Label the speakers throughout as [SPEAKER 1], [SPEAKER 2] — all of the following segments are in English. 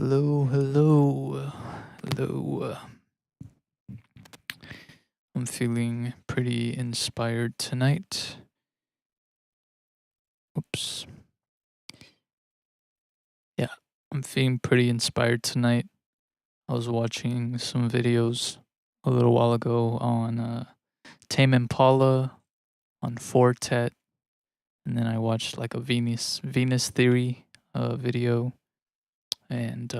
[SPEAKER 1] Hello, hello, hello. I'm feeling pretty inspired tonight. Oops. Yeah, I'm feeling pretty inspired tonight. I was watching some videos a little while ago on Tame Impala, on Fortet, and then I watched like a Venus Theory video, and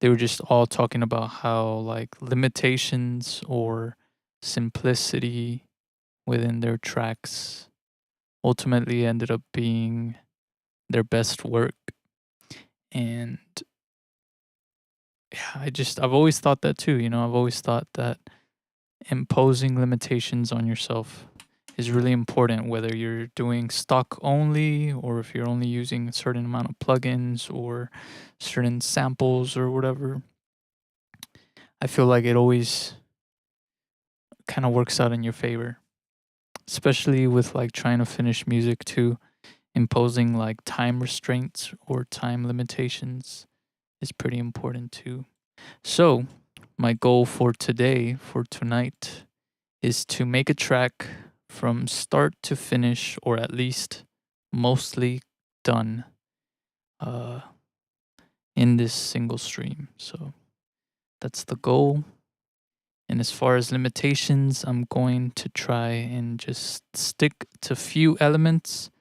[SPEAKER 1] they were just all talking about how like limitations or simplicity within their tracks ultimately ended up being their best work. And yeah, I've always thought that too, I've always thought that imposing limitations on yourself is really important, whether you're doing stock only or if you're only using a certain amount of plugins or certain samples or whatever. I feel like it always kind of works out in your favor, especially with like trying to finish music too. Imposing like time restraints or time limitations is pretty important too. So, my goal for today, for tonight, is to make a track from start to finish, or at least mostly done, uh, in this single stream. So, that's the goal. And as far as limitations, I'm going to try and just stick to few elements,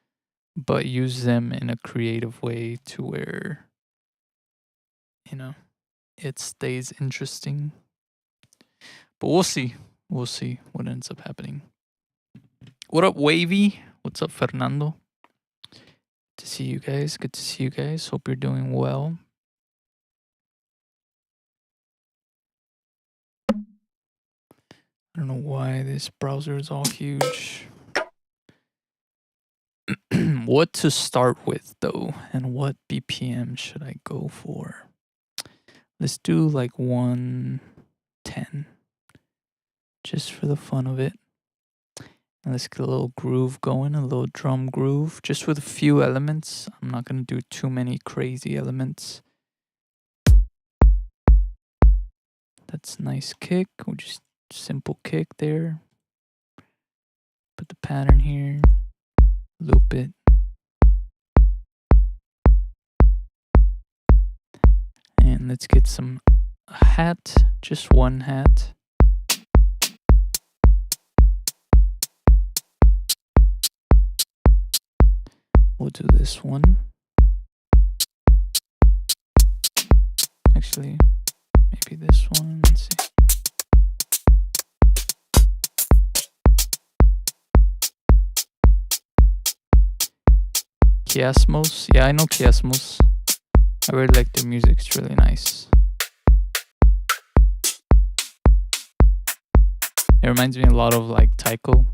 [SPEAKER 1] but use them in a creative way to where, it stays interesting. But we'll see. We'll see what ends up happening. What up, Wavy? What's up, Fernando? Good to see you guys. Good to see you guys. Hope you're doing well. I don't know why this browser is all huge. What to start with, though, and what BPM should I go for? Let's do like 110, just for the fun of it. And let's get a little groove going, a little drum groove, just with a few elements. I'm not going to do too many crazy elements. That's nice kick. We'll just simple kick there. Put the pattern here. Loop it. And let's get some hat, just one hat. We'll do this one. Actually, maybe this one. Let's see. Kiasmos. Yeah, I know Kiasmos. I really like their music. It's really nice. It reminds me a lot of like Taiko.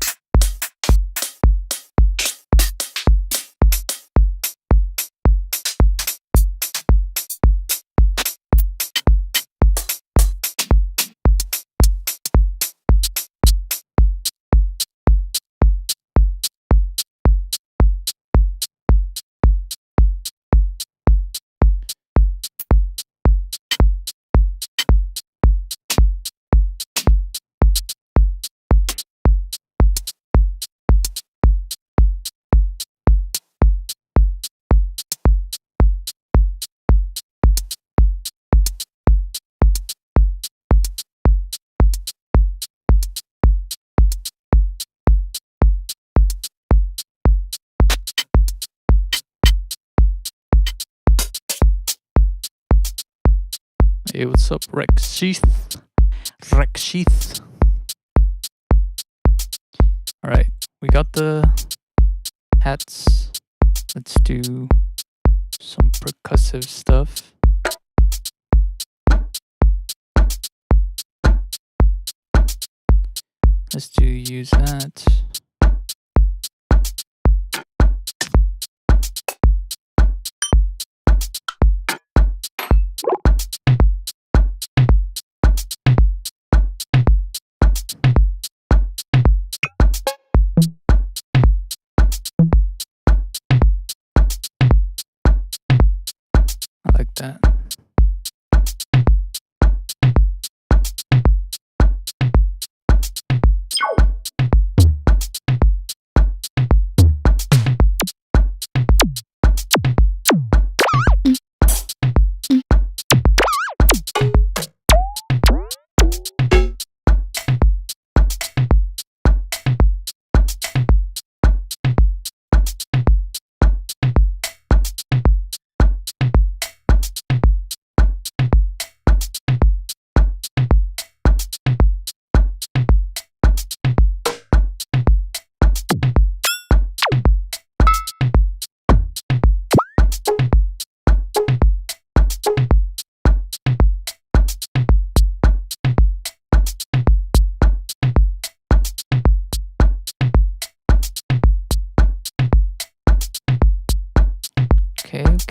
[SPEAKER 1] Hey, what's up, Rexheath? Alright, we got the hats. Let's do some percussive stuff. Let's use that. I like that.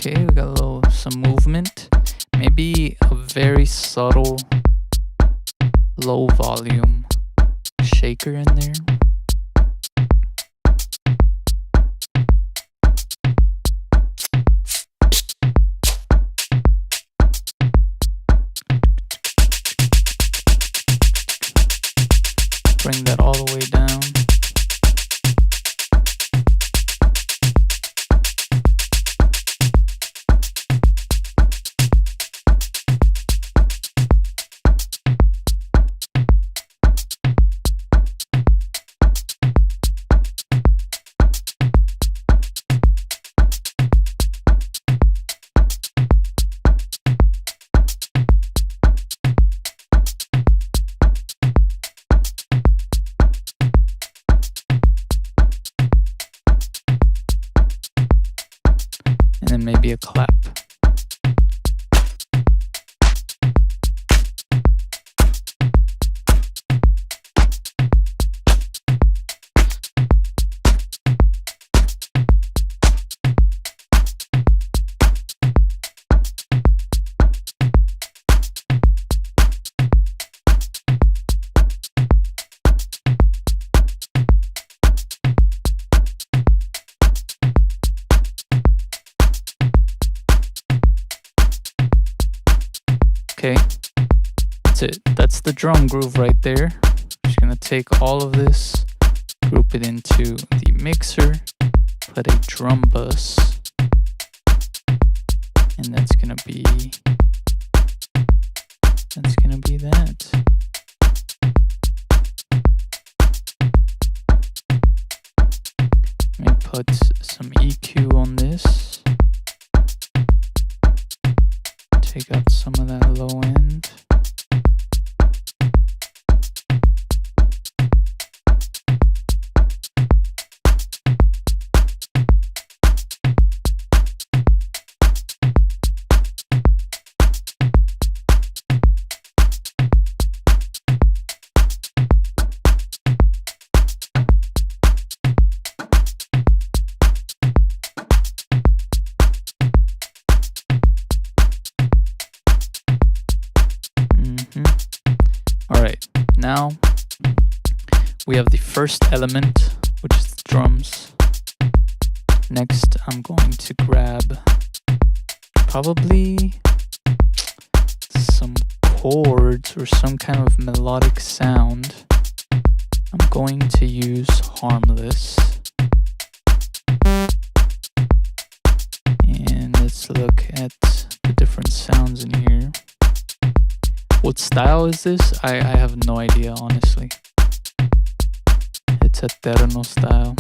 [SPEAKER 1] Okay, we got some movement. Maybe a very subtle low volume shaker in there. Bring that all the way down. And then maybe a clap. Okay, that's it. That's the drum groove right there. I'm just gonna take all of this, group it into the mixer, put a drum bus, and that's gonna be that. Let me put some EQ on this. Take out some of that low end. Alright, now we have the first element, which is the drums. Next, I'm going to grab probably some chords or some kind of melodic sound. I'm going to use Harmless. And let's look at the different sounds in here. What style is this? I have no idea, honestly. It's Eterno style.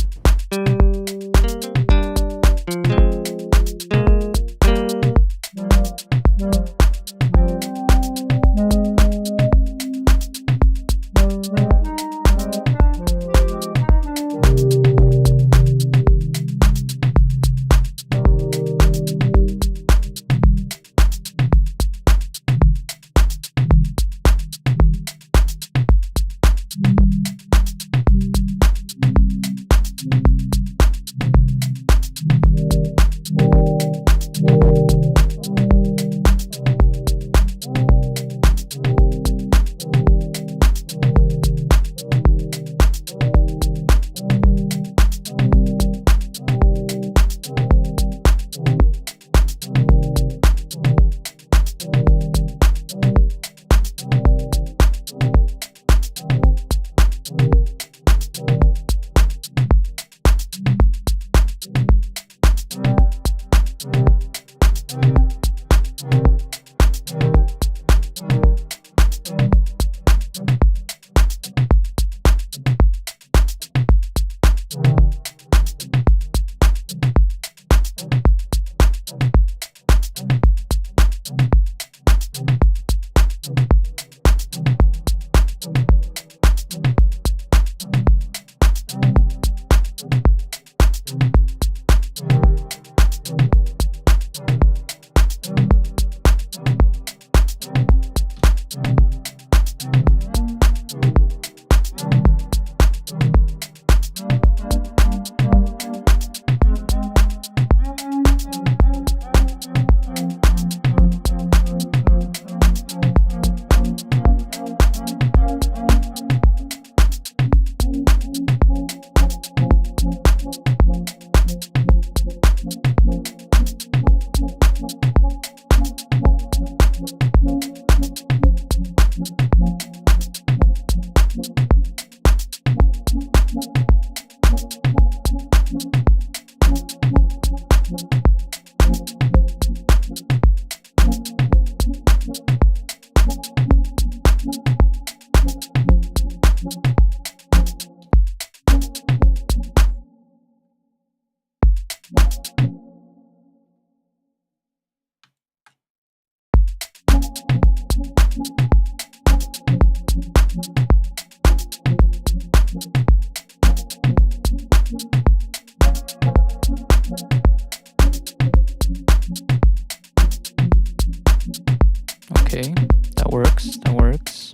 [SPEAKER 1] Okay, that works, that works.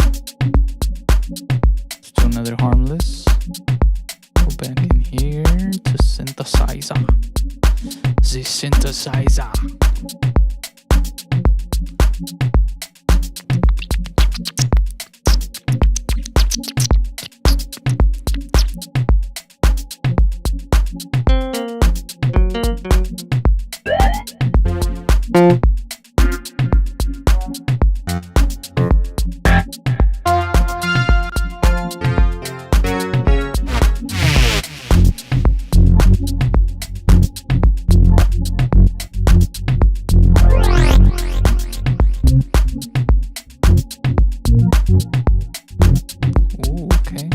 [SPEAKER 1] Let's do another harmless. Go back in here to synthesizer. The synthesizer. Ooh, okay.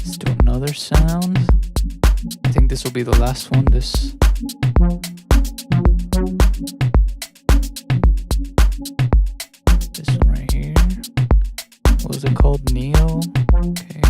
[SPEAKER 1] Let's do another sound. I think this will be the last one. This one right here. What was it called? Neo? Okay.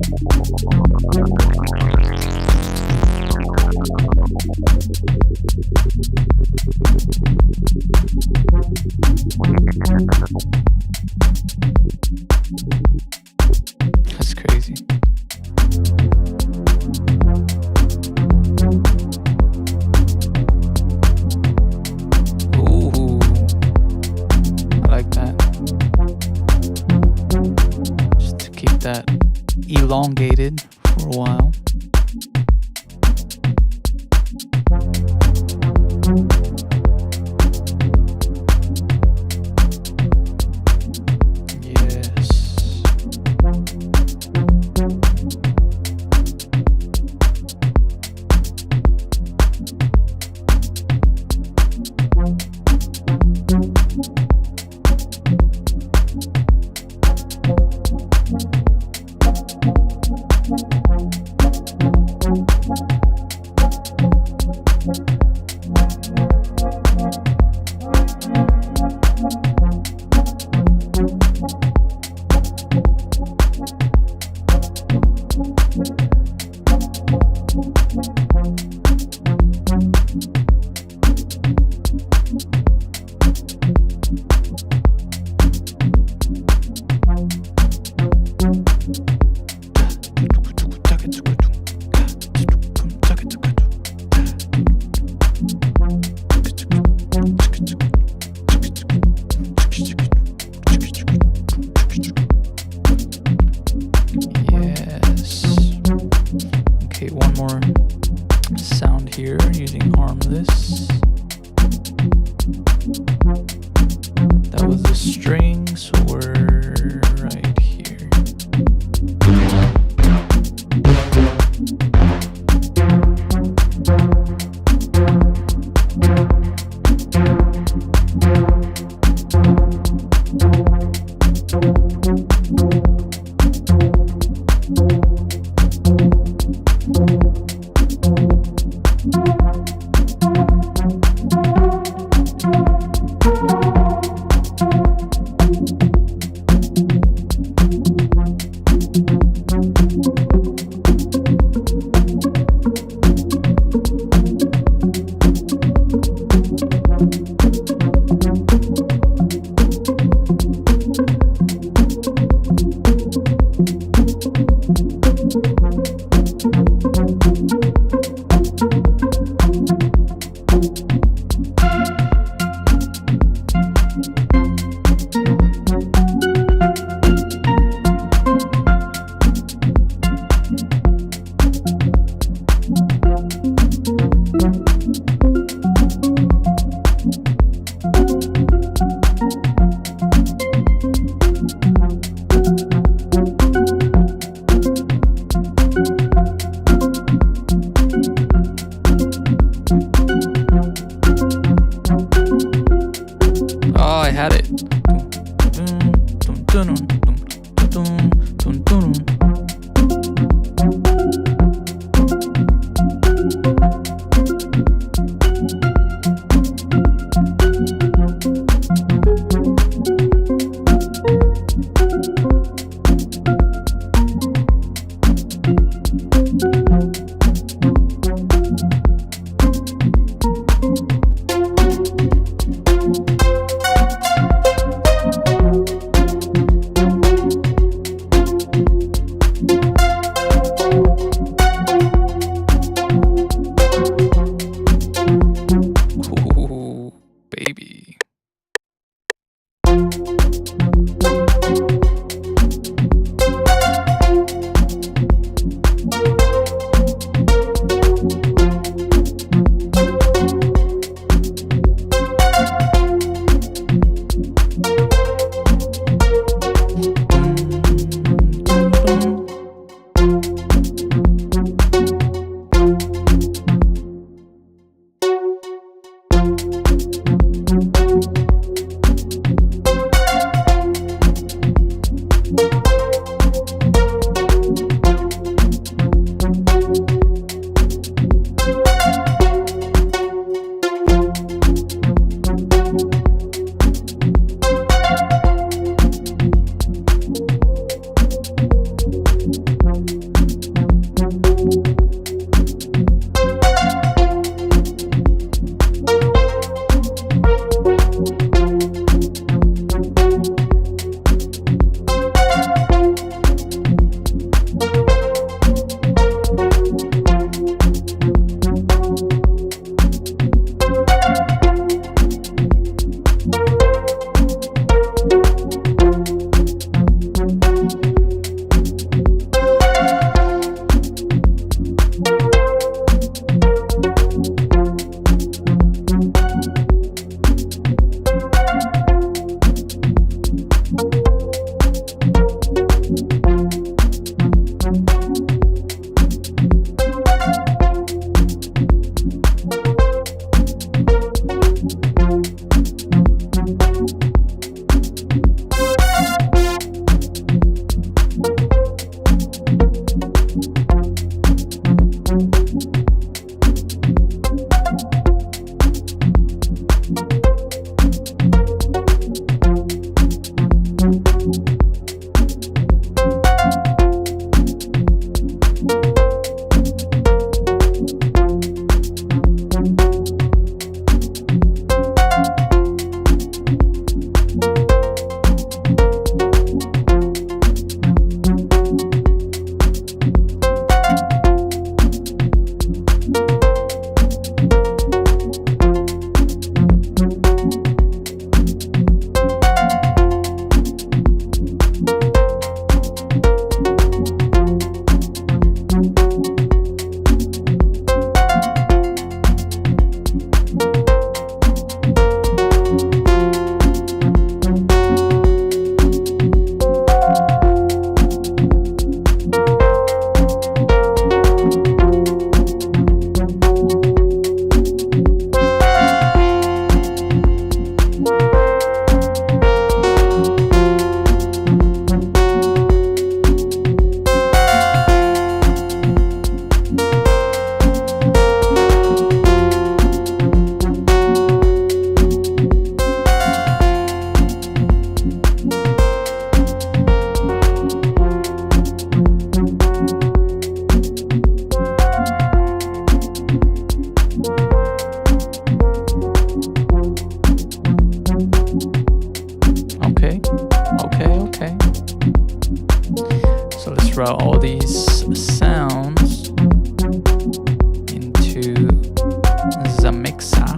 [SPEAKER 1] That's crazy. Ooh, I like that. Just to keep that elongated for a while. Here using armless. That was the string, so we're right here. those sounds into the mixer.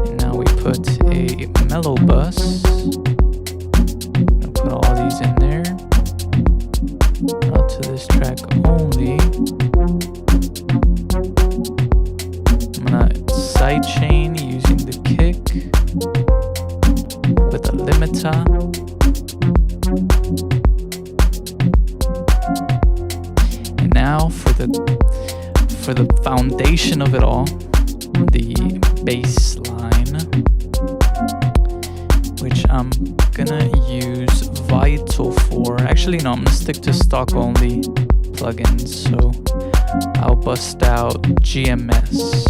[SPEAKER 1] And now we put a mellow bus. Put all these in there. Out to this track only. I'm gonna sidechain using the kick with a limiter. And now for the foundation of it all, the bass line, which I'm gonna use Vital for. Actually, no, I'm gonna stick to stock only plugins. So I'll bust out GMS.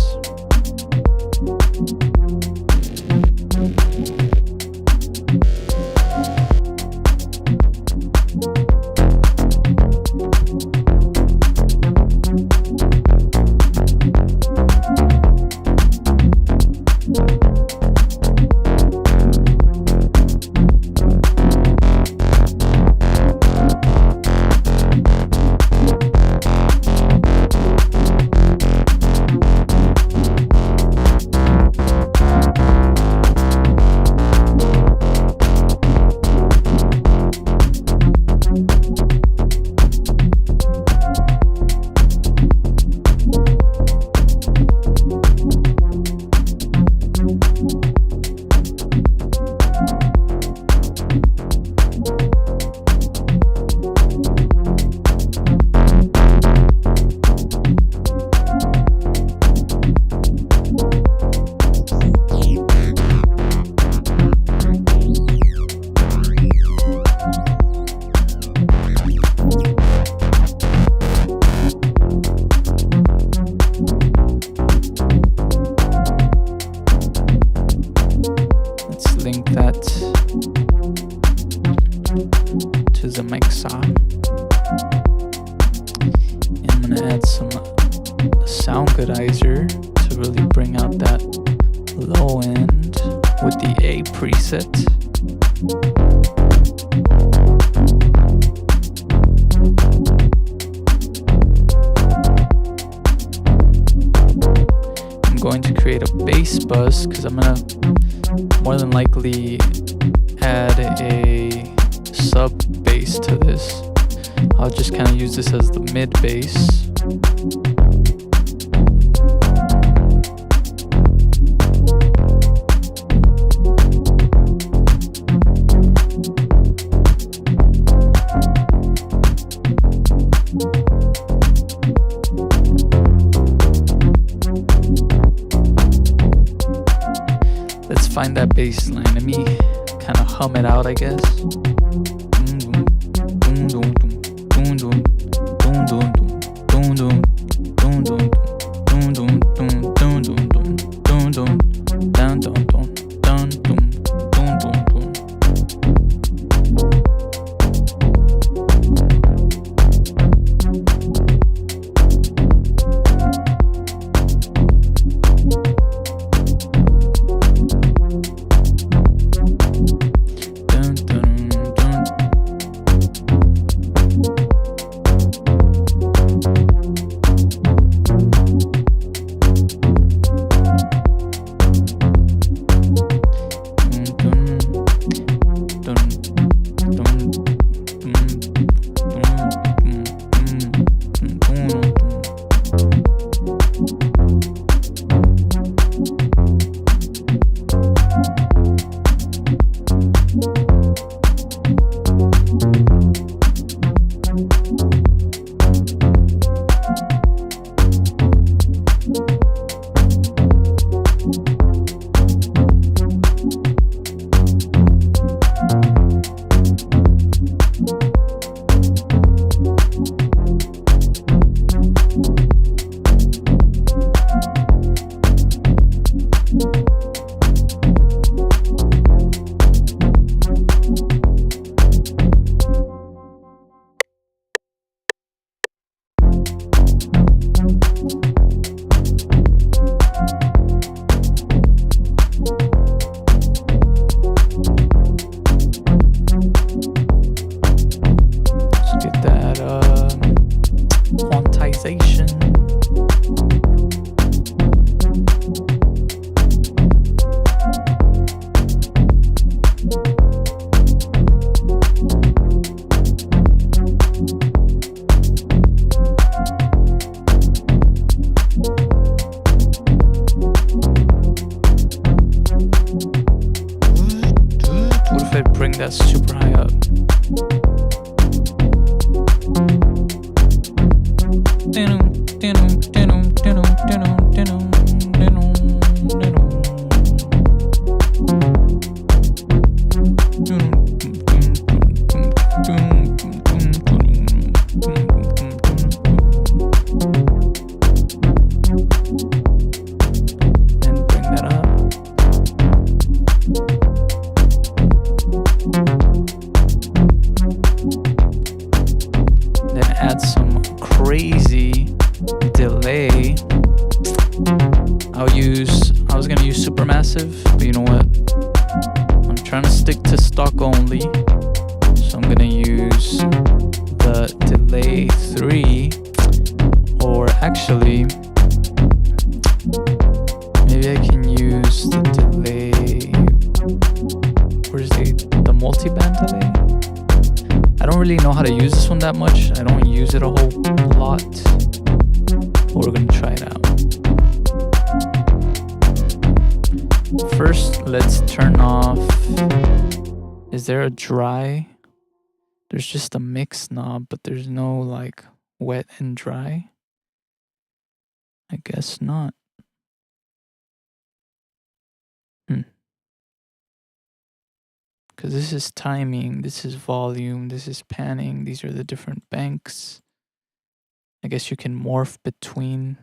[SPEAKER 1] Link that to the mixer. And I'm gonna add some sound goodizer to really bring out that low end with the A preset. I'm going to create a bass bus because I'm gonna more than likely add a sub bass to this. I'll just kind of use this as the mid bass. Let's find that bass line. Let me kind of hum it out, I guess. relaxation. What if I bring that super high up? And bring that up. Then add some crazy delay. I was gonna use Supermassive, but you know what? I'm trying to stick to stock only. So I'm gonna use the delay 3, or actually, maybe I can use the delay. Where's the multi-band delay? I don't really know how to use this one that much. I don't use it a whole lot. But we're gonna try it out. First, let's turn off. Is there a dry? There's just a mix knob, but there's no like wet and dry. I guess not. Because this is timing, this is volume, this is panning, these are the different banks. I guess you can morph between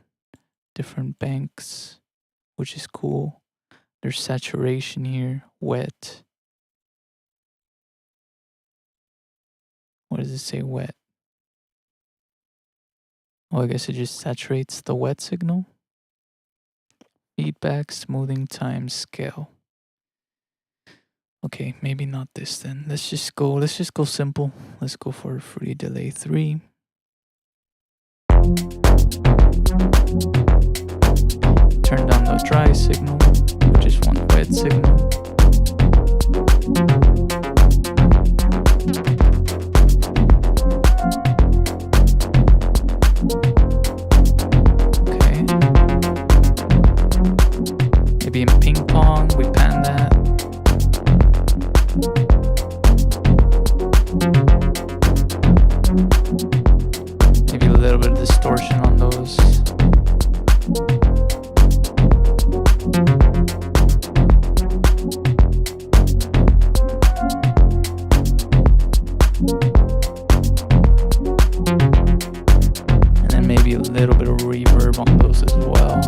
[SPEAKER 1] different banks, which is cool. There's saturation here, wet. What does it say, wet? Oh, I guess it just saturates the wet signal. Feedback, smoothing time, scale. Okay, maybe not this then. Let's just go simple. Let's go for free delay 3. Turn down the dry signal. We just want wet signal. Okay. Maybe in ping pong, we pan that. Maybe a little bit of distortion on those. And then maybe a little bit of reverb on those as well.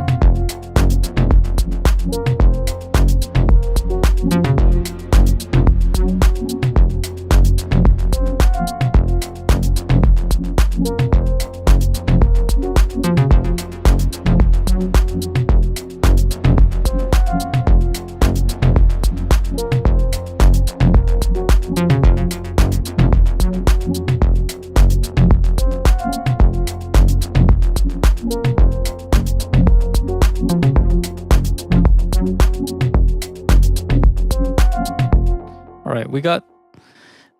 [SPEAKER 1] We got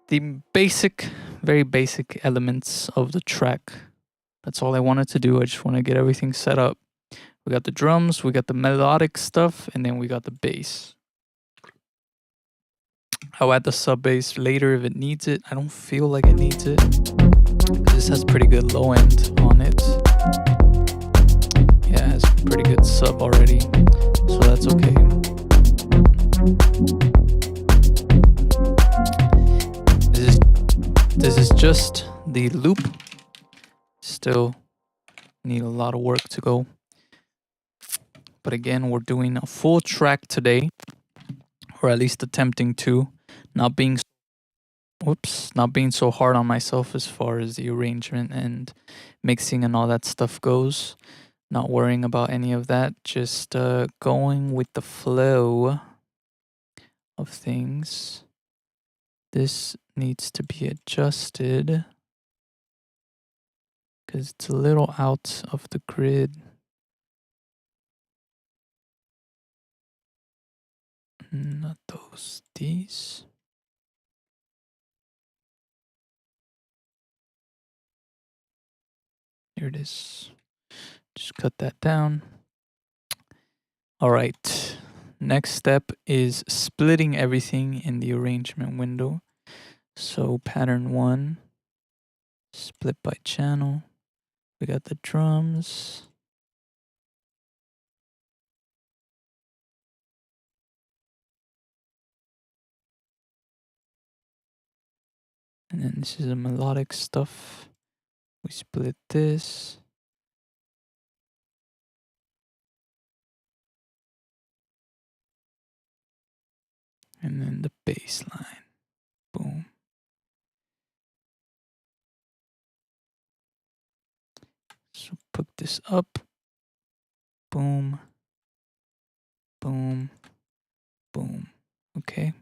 [SPEAKER 1] the basic, very basic elements of the track. That's all I wanted to do. I just want to get everything set up. We got the drums, we got the melodic stuff, and then we got the bass. I'll add the sub bass later if it needs it. I don't feel like it needs it. This has pretty good low end on it. Yeah, it has pretty good sub already. So that's okay. This is just the loop. Still need a lot of work to go. But again, we're doing a full track today, or at least attempting to, not being so hard on myself as far as the arrangement and mixing and all that stuff goes. Not worrying about any of that, just going with the flow of things. This needs to be adjusted because it's a little out of the grid. Not those, these. Here it is. Just cut that down. All right. Next step is splitting everything in the arrangement window. So pattern 1, split by channel. We got the drums. And then this is the melodic stuff. We split this. And then the bass line. Boom. So put this up. Boom. Boom. Boom. Okay.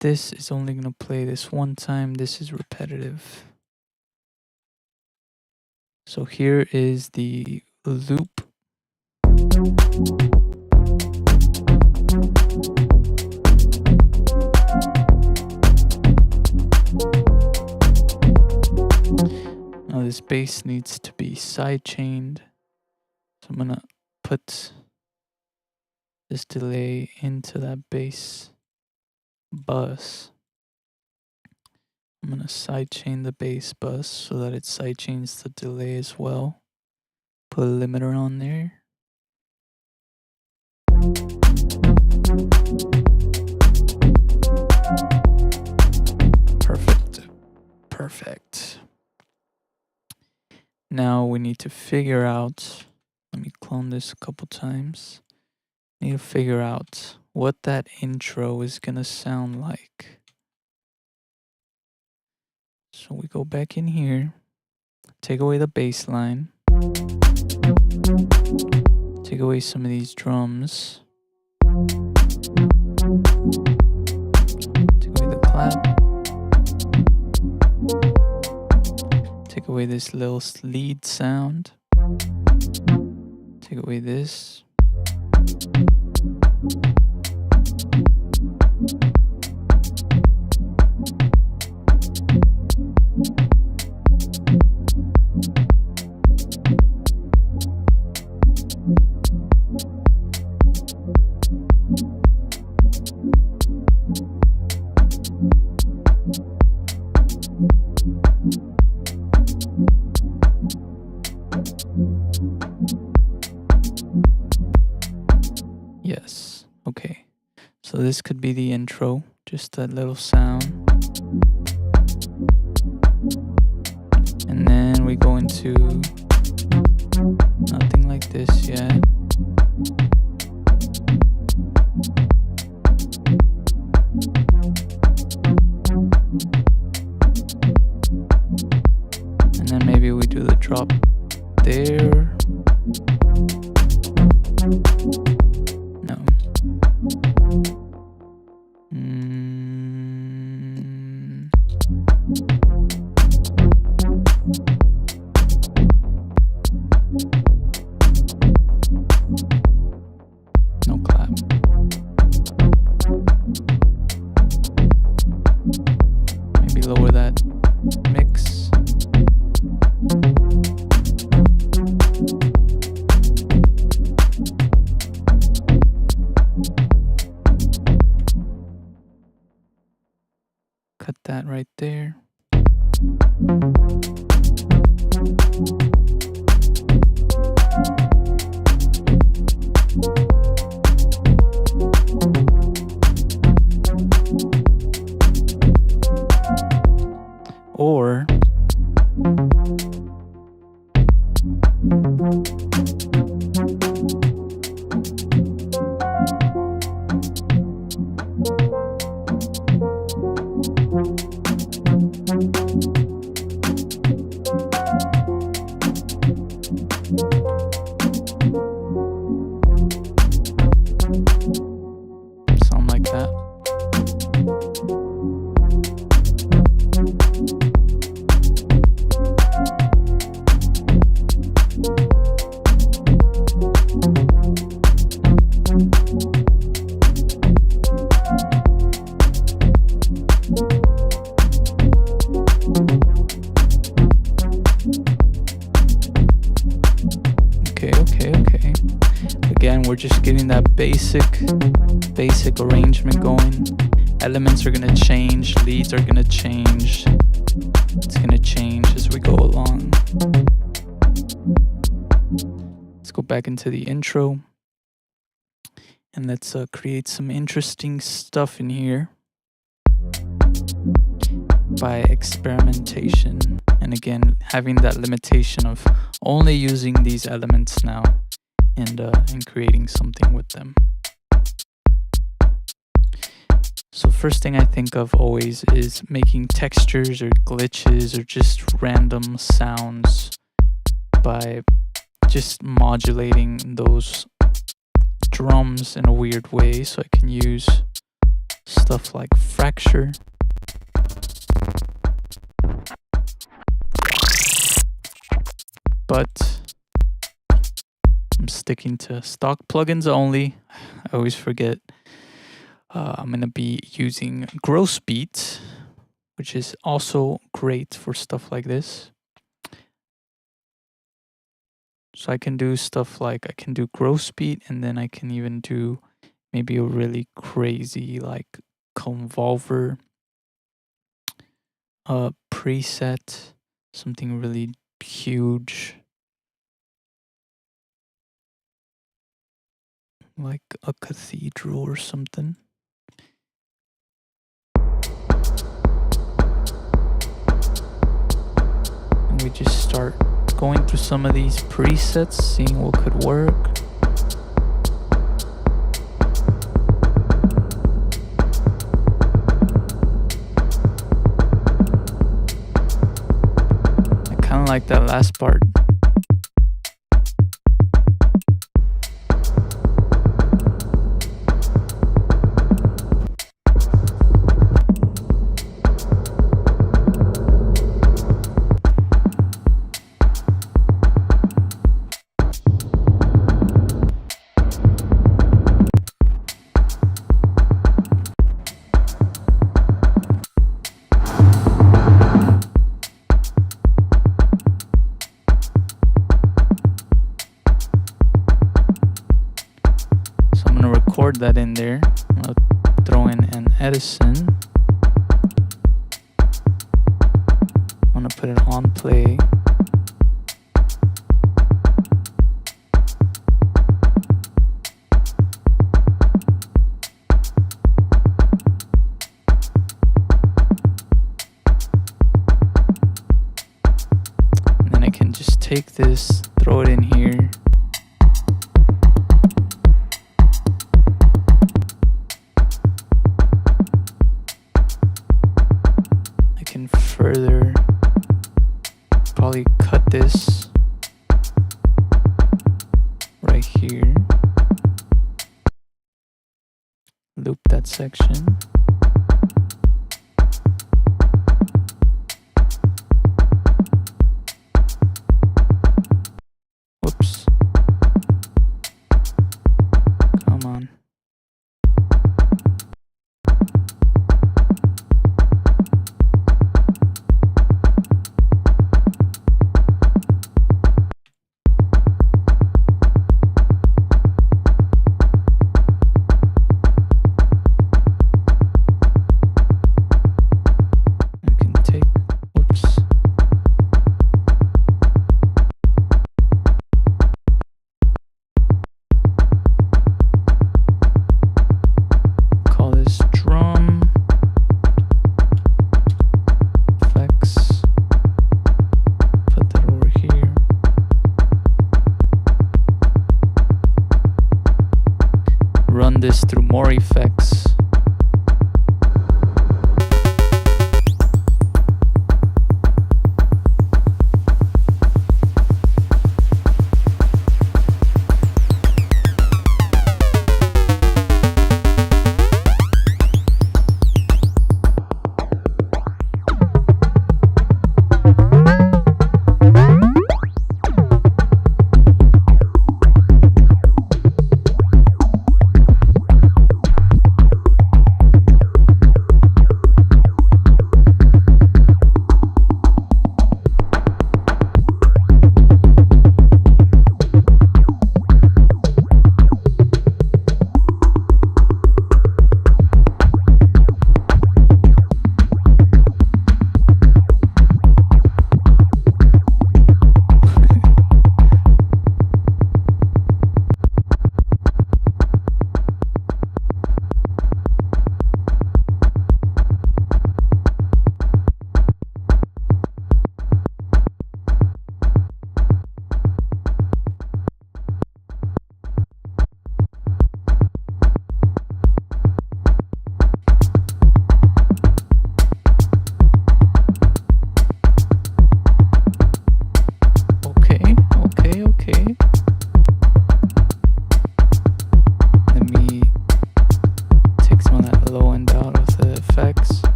[SPEAKER 1] This is only going to play this one time. This is repetitive. So here is the loop. Now this bass needs to be sidechained. So I'm going to put this delay into that bass bus. I'm going to sidechain the bass bus so that it sidechains the delay as well. Put a limiter on there. Perfect. Perfect. Now we need to figure out, let me clone this a couple times. Need to figure out what that intro is gonna sound like. So we go back in here, take away the bass line, take away some of these drums, take away the clap, take away this little lead sound, take away this. Yes, okay. So this could be the intro, just that little sound. And then we go into nothing like this yet. And then maybe we do the drop there. No. No clap. Maybe lower that mix. Cut that right there. Or something like that. we're just getting that basic arrangement going. Elements are gonna change, leads are gonna change. It's gonna change as we go along. Let's go back into the intro and let's create some interesting stuff in here by experimentation. And again, having that limitation of only using these elements now and creating something with them. So first thing I think of always is making textures or glitches or just random sounds by just modulating those drums in a weird way. So I can use stuff like fracture. But I'm sticking to stock plugins only. I always forget. I'm going to be using Gross Beat, which is also great for stuff like this. So I can do stuff like I can do Gross Beat, and then I can even do maybe a really crazy like Convolver preset, something really huge, like a cathedral or something. And we just start going through some of these presets, seeing what could work. I kind of like that last part. That in there. I'll throw in an Edison. I'm gonna put it on play. And then I can just take this, throw it in here. Further, probably cut this right here, loop that section. Whoops. Come on.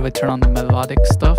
[SPEAKER 1] I turn on the melodic stuff.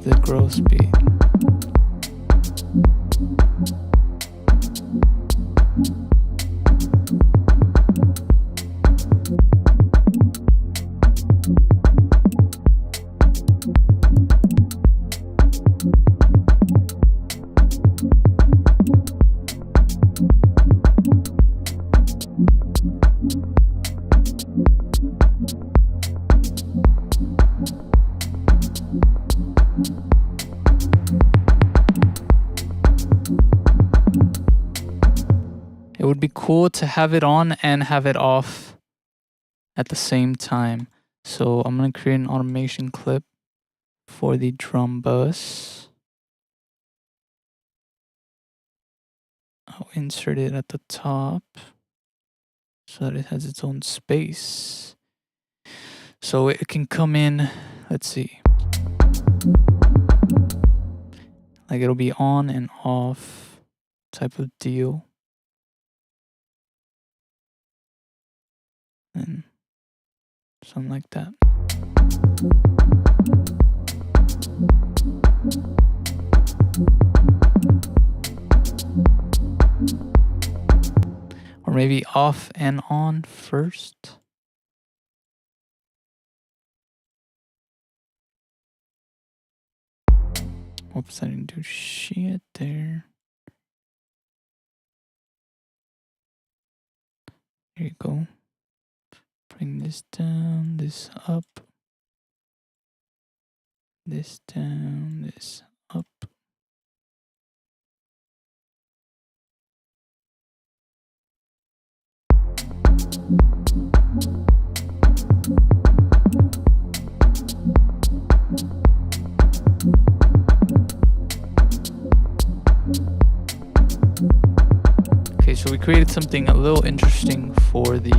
[SPEAKER 1] The gross beat. It would be cool to have it on and have it off at the same time. So I'm going to create an automation clip for the drum bus. I'll insert it at the top so that it has its own space. So it can come in, let's see. Like it'll be on and off type of deal. And something like that. Or maybe off and on first. Oops, I didn't do shit there. Here you go. Bring this down, this up. This down, this up. Okay, so we created something a little interesting for the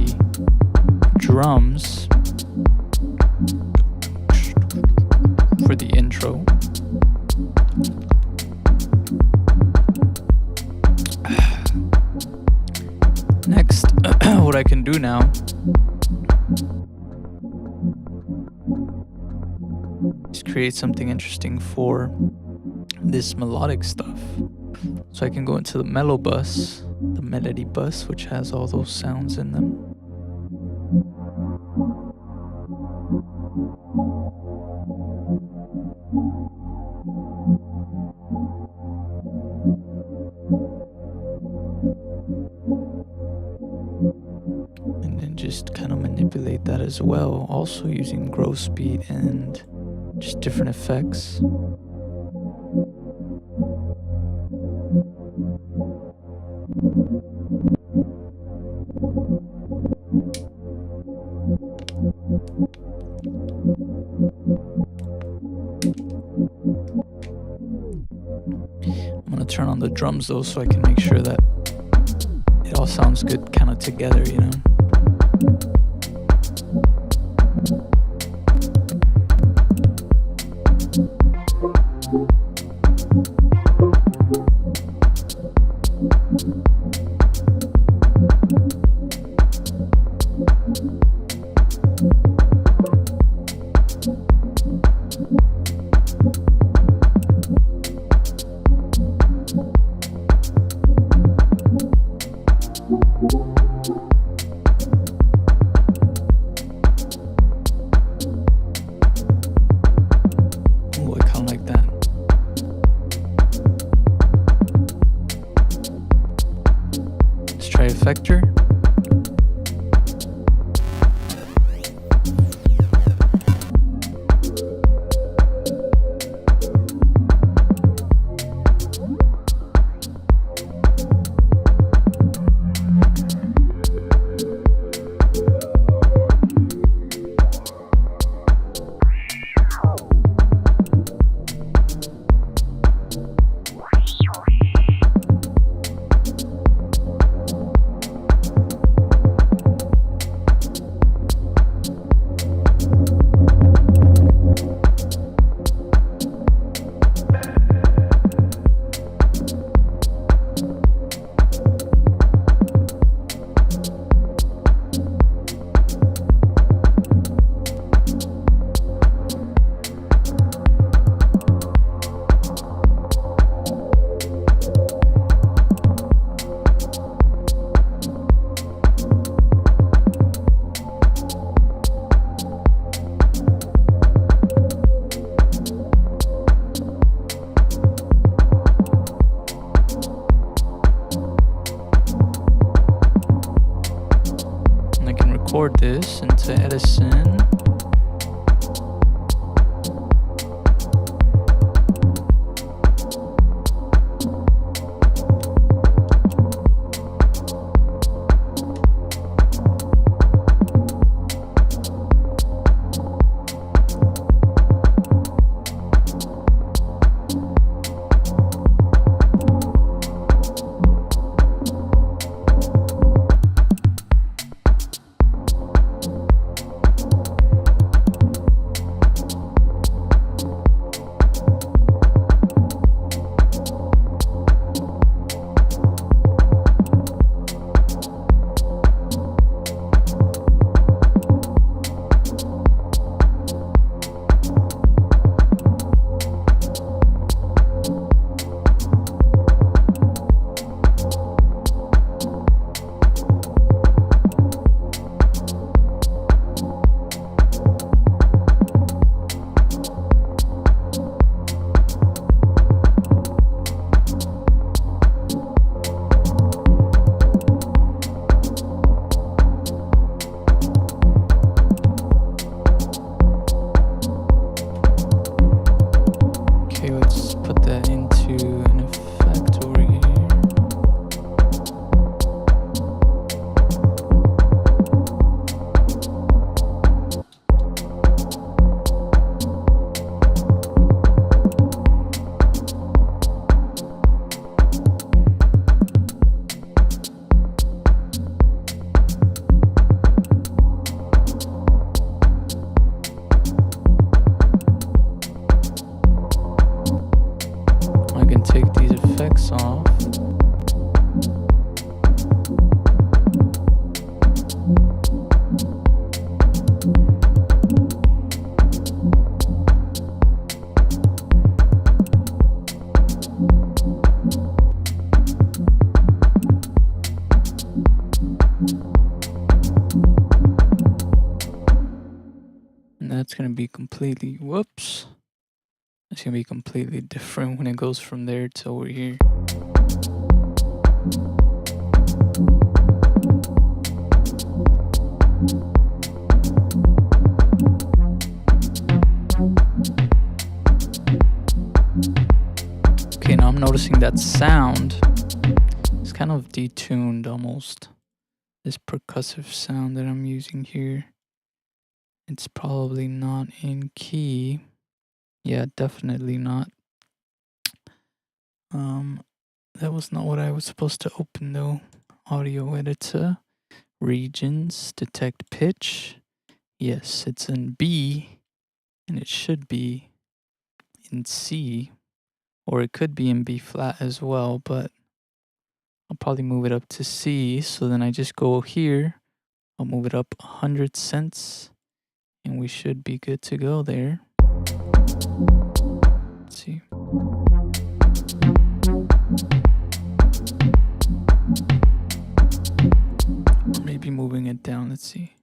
[SPEAKER 1] drums. For the intro. Next, what I can do now is create something interesting for this melodic stuff. So I can go into the mellow bus, the melody bus, which has all those sounds in them. And then just kind of manipulate that as well, also using gross beat and just different effects. drums though, so I can make sure that it all sounds good kind of together, you know? Ooh, I kind of like that. Let's try effector. Record this into Edison. That's going to be completely, whoops. It's going to be completely different when it goes from there to over here. Okay, now I'm noticing that sound is kind of detuned almost. This percussive sound that I'm using here. It's probably not in key. Yeah, definitely not. that was not what I was supposed to open though. Audio editor, regions, detect pitch. Yes, it's in B, and it should be in C, or it could be in B flat as well, but I'll probably move it up to C. So then I just go here, I'll move it up 100 cents, and we should be good to go there. Let's see. Or maybe moving it down, let's see.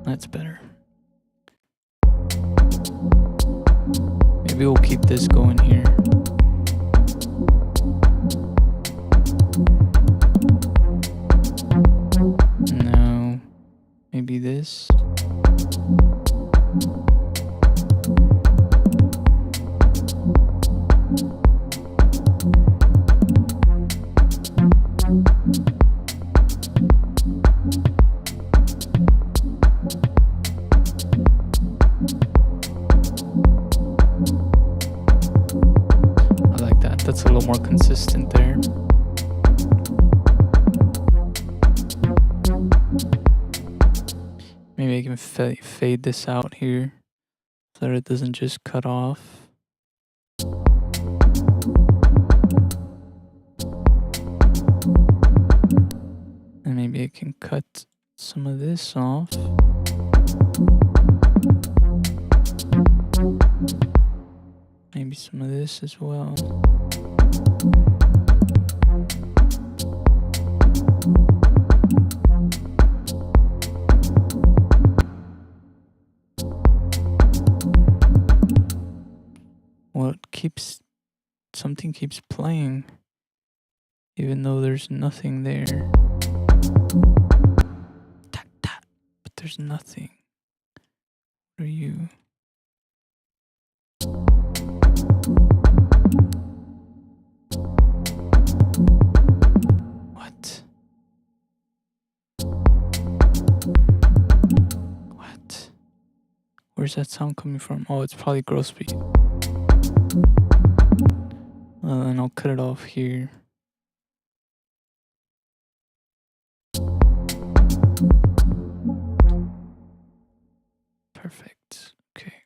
[SPEAKER 1] That's better. Maybe we'll keep this going here. No. Maybe this. That's a little more consistent there. Maybe I can fade this out here so that it doesn't just cut off. And maybe I can cut some of this off. Maybe some of this as well. Something keeps playing, even though there's nothing there. Tap, tap, but there's nothing. What are you? What? What? Where's that sound coming from? Oh, it's probably growth speed. And I'll cut it off here. Perfect. Okay.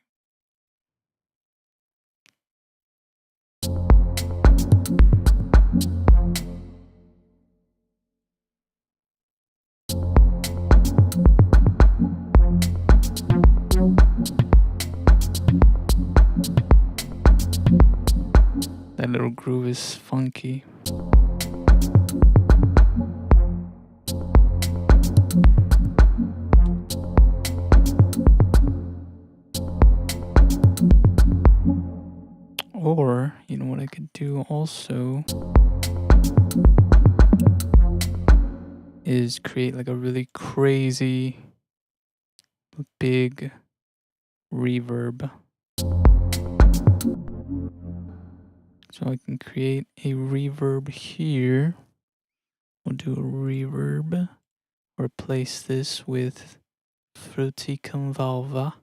[SPEAKER 1] That little groove is funky. Or, you know what I could do also is create like a really crazy big reverb. So I can create a reverb here. We'll do a reverb. Replace this with Fruity Convolva.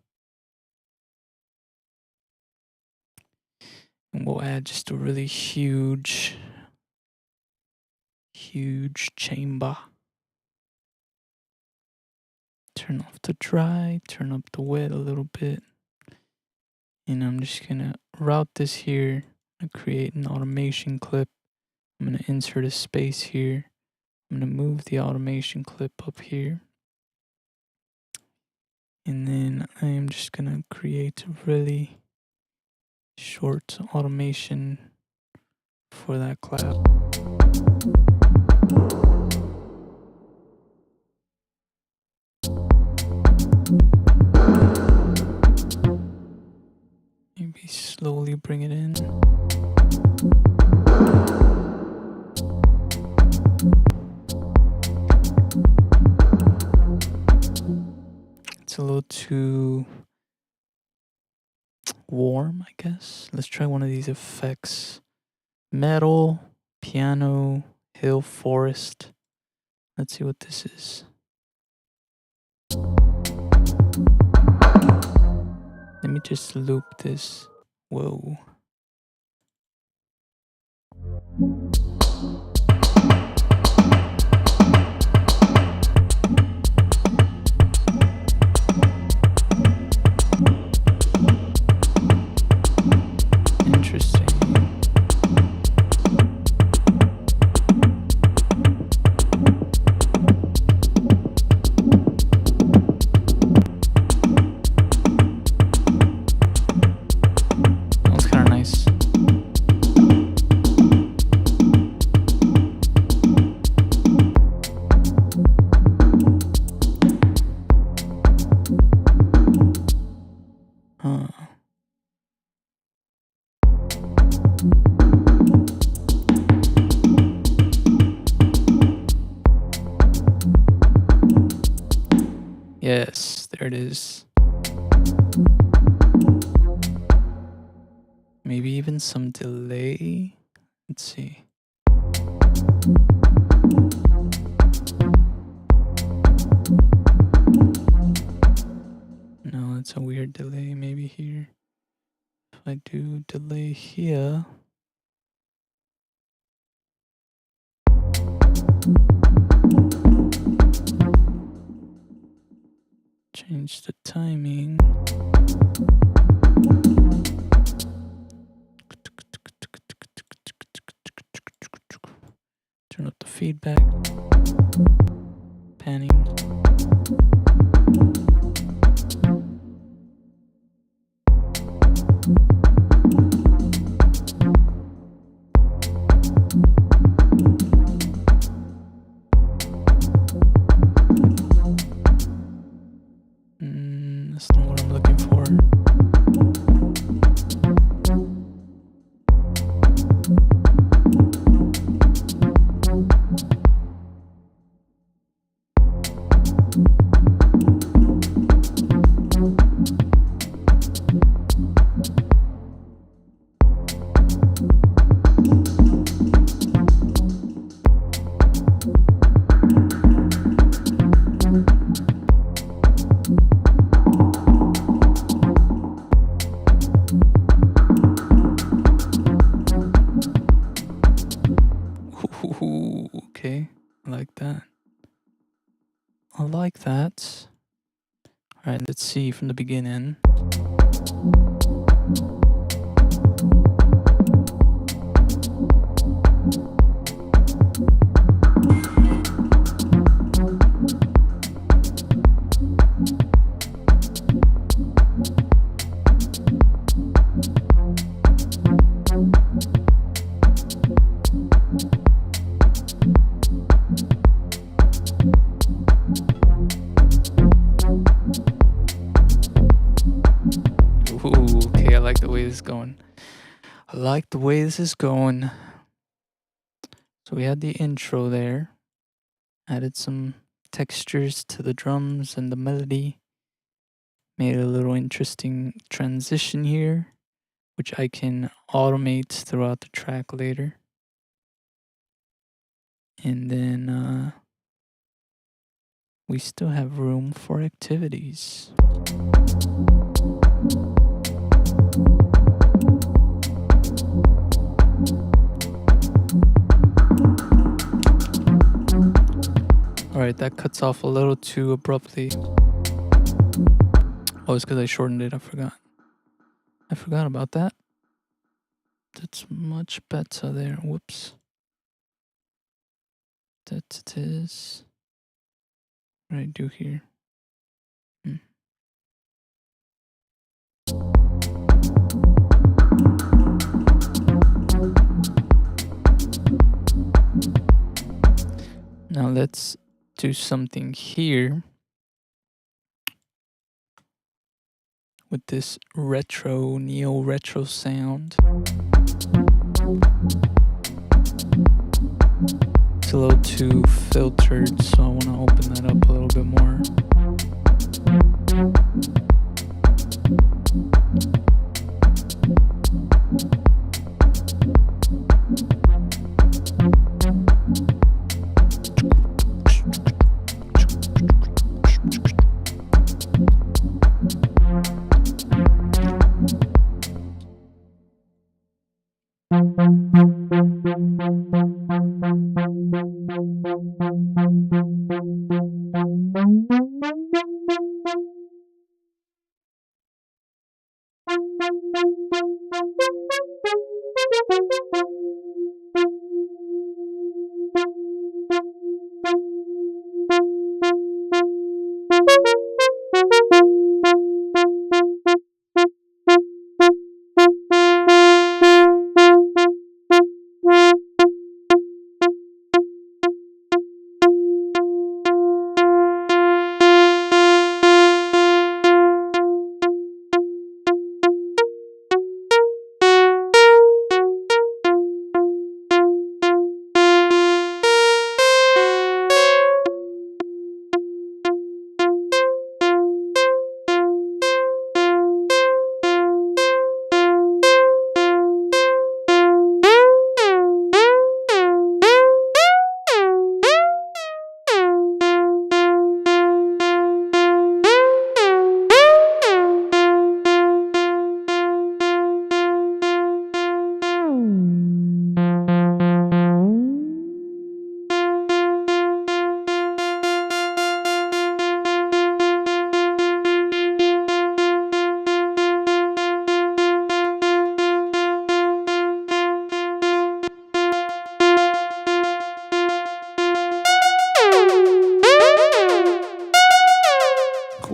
[SPEAKER 1] And we'll add just a really huge chamber. Turn off the dry, turn up the wet a little bit. And I'm just gonna route this here and create an automation clip. I'm gonna insert a space here. I'm gonna move the automation clip up here. And then I am just gonna create a really short automation for that clap. Maybe slowly bring it in. It's a little too warm, I guess. Let's try one of these effects. Metal, piano, hill, forest. Let's see what this is. Let me just loop this. Whoa. Interesting. That was kind of nice. Huh. Yes, there it is. Maybe even some delay. Let's see. No, it's a weird delay. Maybe here. If I do delay here. Change the timing. Turn up the feedback. Panning. That's not what I'm looking for. Ooh, okay, I like that. I like that. All right, let's see from the beginning. Ooh, okay, I like the way this is going. I like the way this is going. So we had the intro there. Added some textures to the drums and the melody. Made a little interesting transition here, which I can automate throughout the track later. And then we still have room for activities. Alright, that cuts off a little too abruptly. Oh, it's because I shortened it. I forgot. I forgot about that. That's much better there. Whoops. That it is. What do I do here? let's do something here with this neo retro sound. It's a little too filtered, so I want to open that up a little bit more.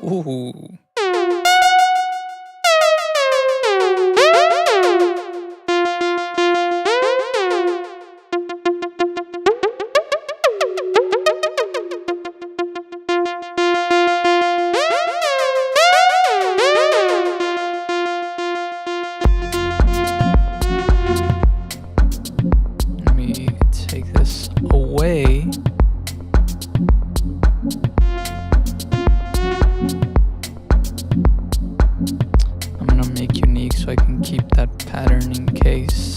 [SPEAKER 1] Ooh. Let me take this away. I'm gonna make unique so I can keep that pattern in case.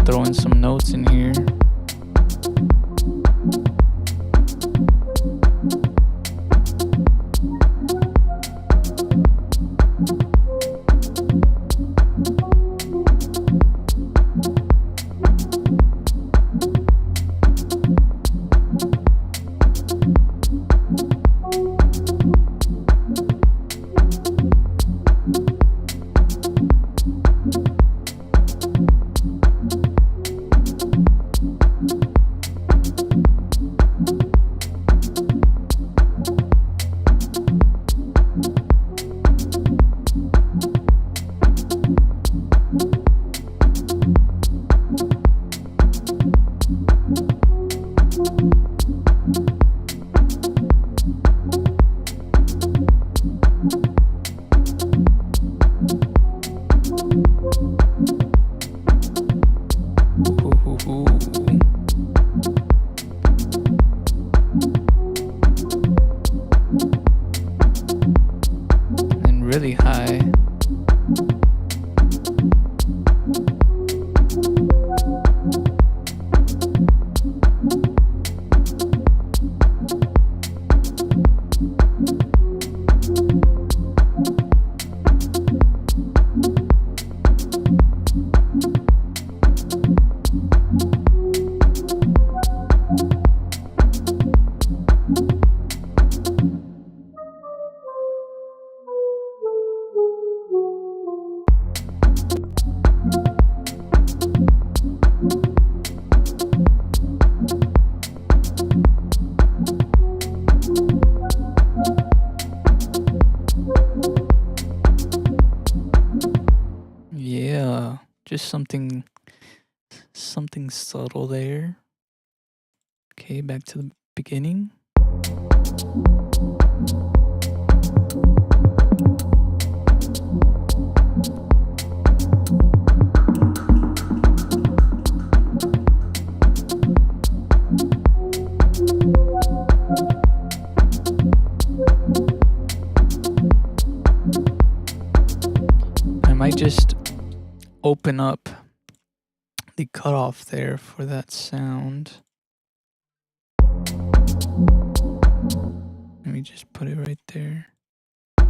[SPEAKER 1] throw in some notes in here. And really high. Yeah, just something subtle there. Okay, back to the beginning. I might just open up the cutoff there for that sound. Let me just put it right there. I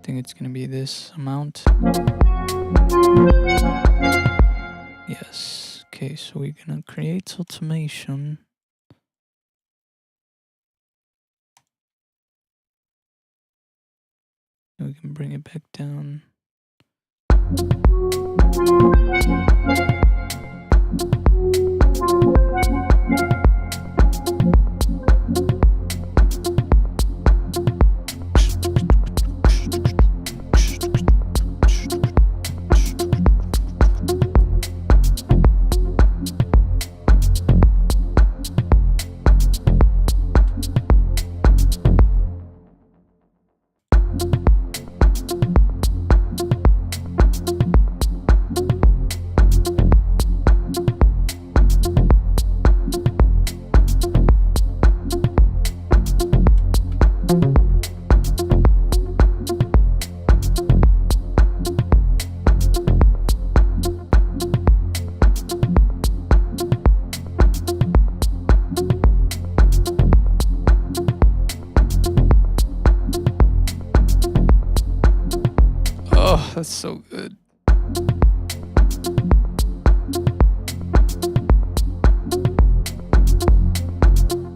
[SPEAKER 1] think it's gonna be this amount. Yes. Okay, so we're gonna create automation. We can bring it back down. Oh, that's so good.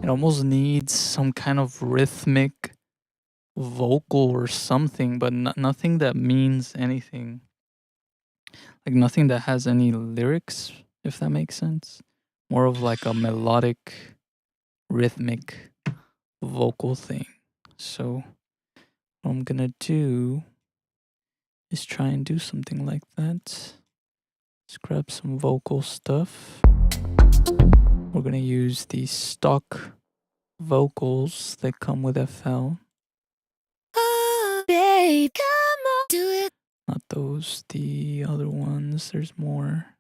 [SPEAKER 1] It almost needs some kind of rhythmic vocal or something, but nothing that means anything. Like nothing that has any lyrics, if that makes sense. More of like a melodic, rhythmic vocal thing. So what I'm gonna do is try and do something like that. Let's grab some vocal stuff. We're gonna use the stock vocals that come with FL.
[SPEAKER 2] Oh, babe, come on, do it.
[SPEAKER 1] Not those, the other ones. There's more.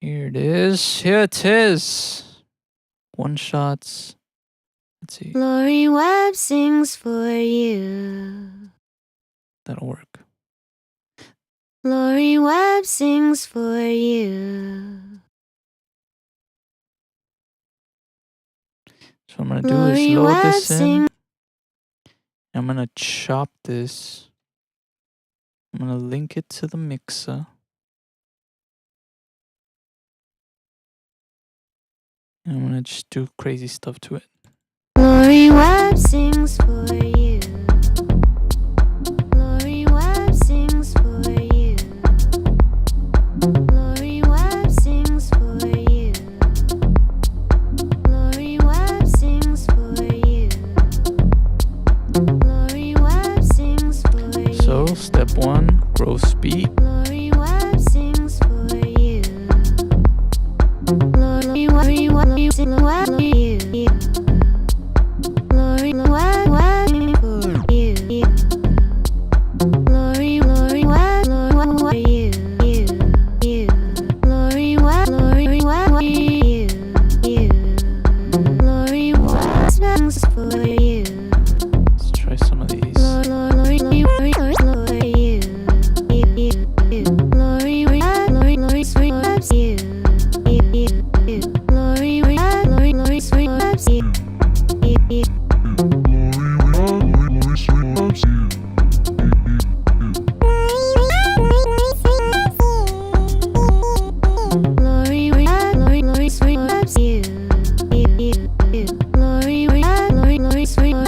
[SPEAKER 1] Here it is. Here it is. One shots. Let's see.
[SPEAKER 2] Lori Webb sings for you.
[SPEAKER 1] That'll work.
[SPEAKER 2] Lori Webb sings for you.
[SPEAKER 1] So what I'm gonna do is load this in. I'm gonna chop this. I'm gonna link it to the mixer. And I'm gonna just do crazy stuff to it.
[SPEAKER 2] Lori Webb sings for you. Lori Webb sings for you. Lori Webb sings for you. Lori Webb sings for you. Lori Webb sings for you.
[SPEAKER 1] So step 1, gross beat.
[SPEAKER 2] Lori Webb sings for you. Lori Webb sings for you. Lori Webb for you. Lori Webb for you. Lori Webb you. Lori Webb sings for you.
[SPEAKER 1] Let's try some of these.
[SPEAKER 2] Lori Webb sings for you. Lori Webb sings for you. Lori Webb sings for you. Lori Webb for you. Lori Webb sings for you. Sings for you.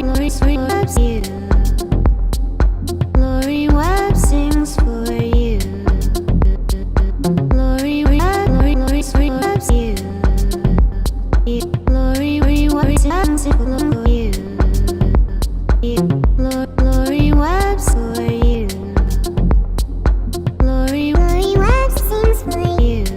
[SPEAKER 2] Lori sings for you. Lori sings for you. Lori sings for you. Lori sings for you.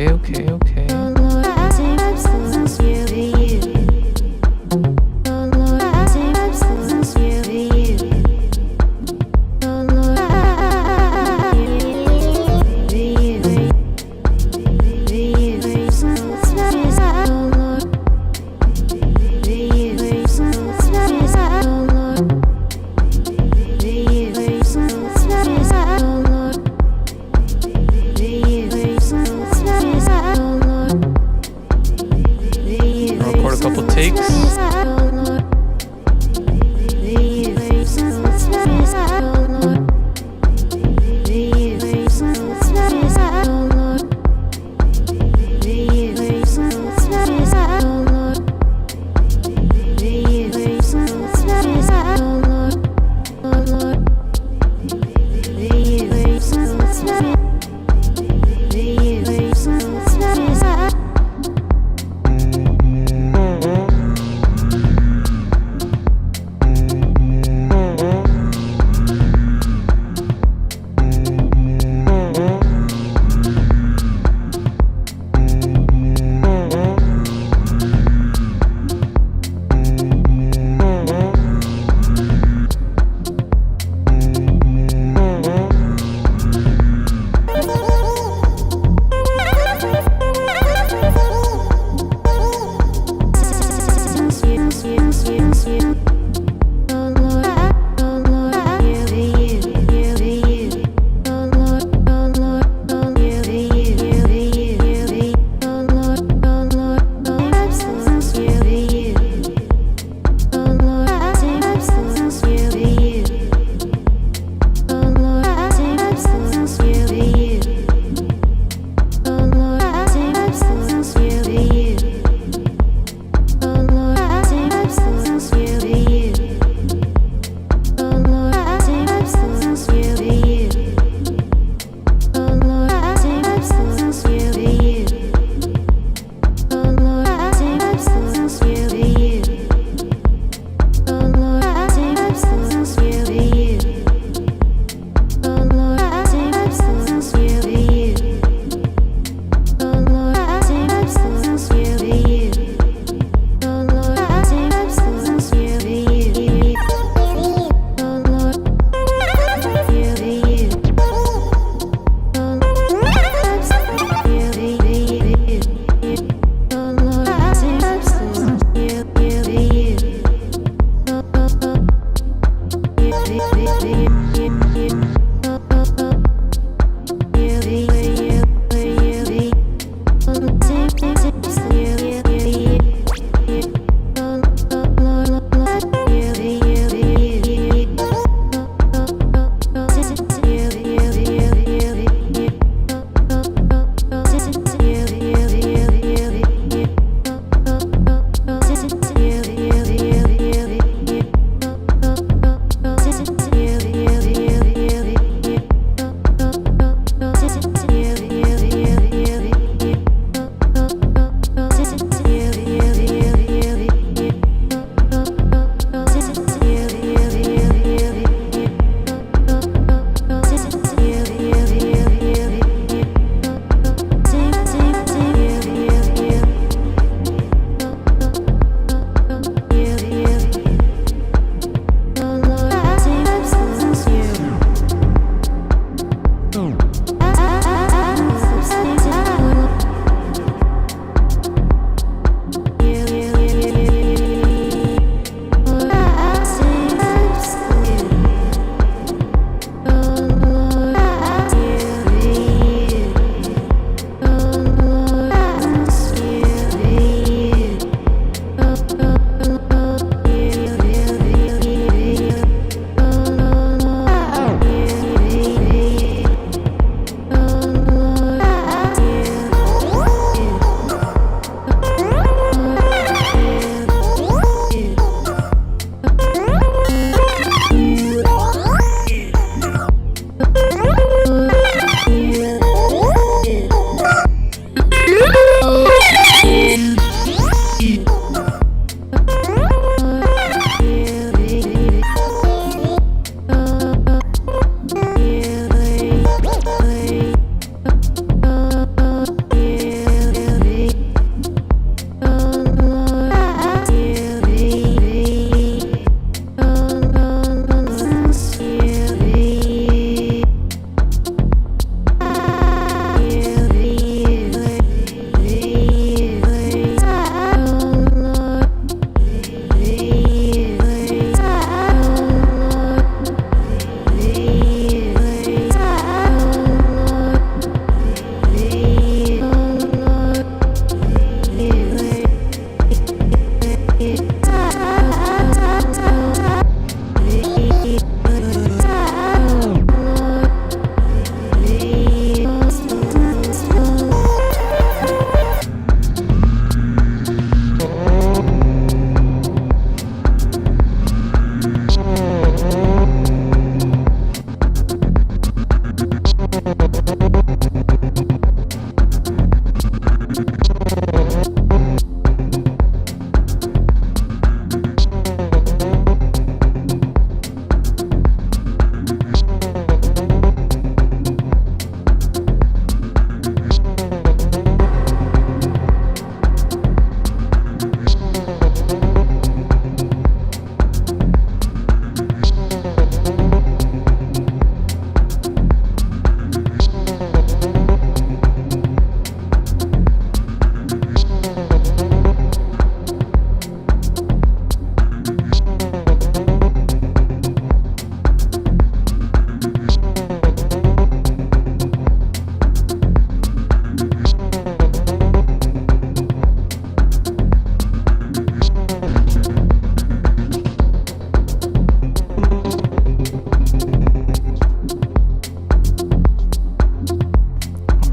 [SPEAKER 1] Okay.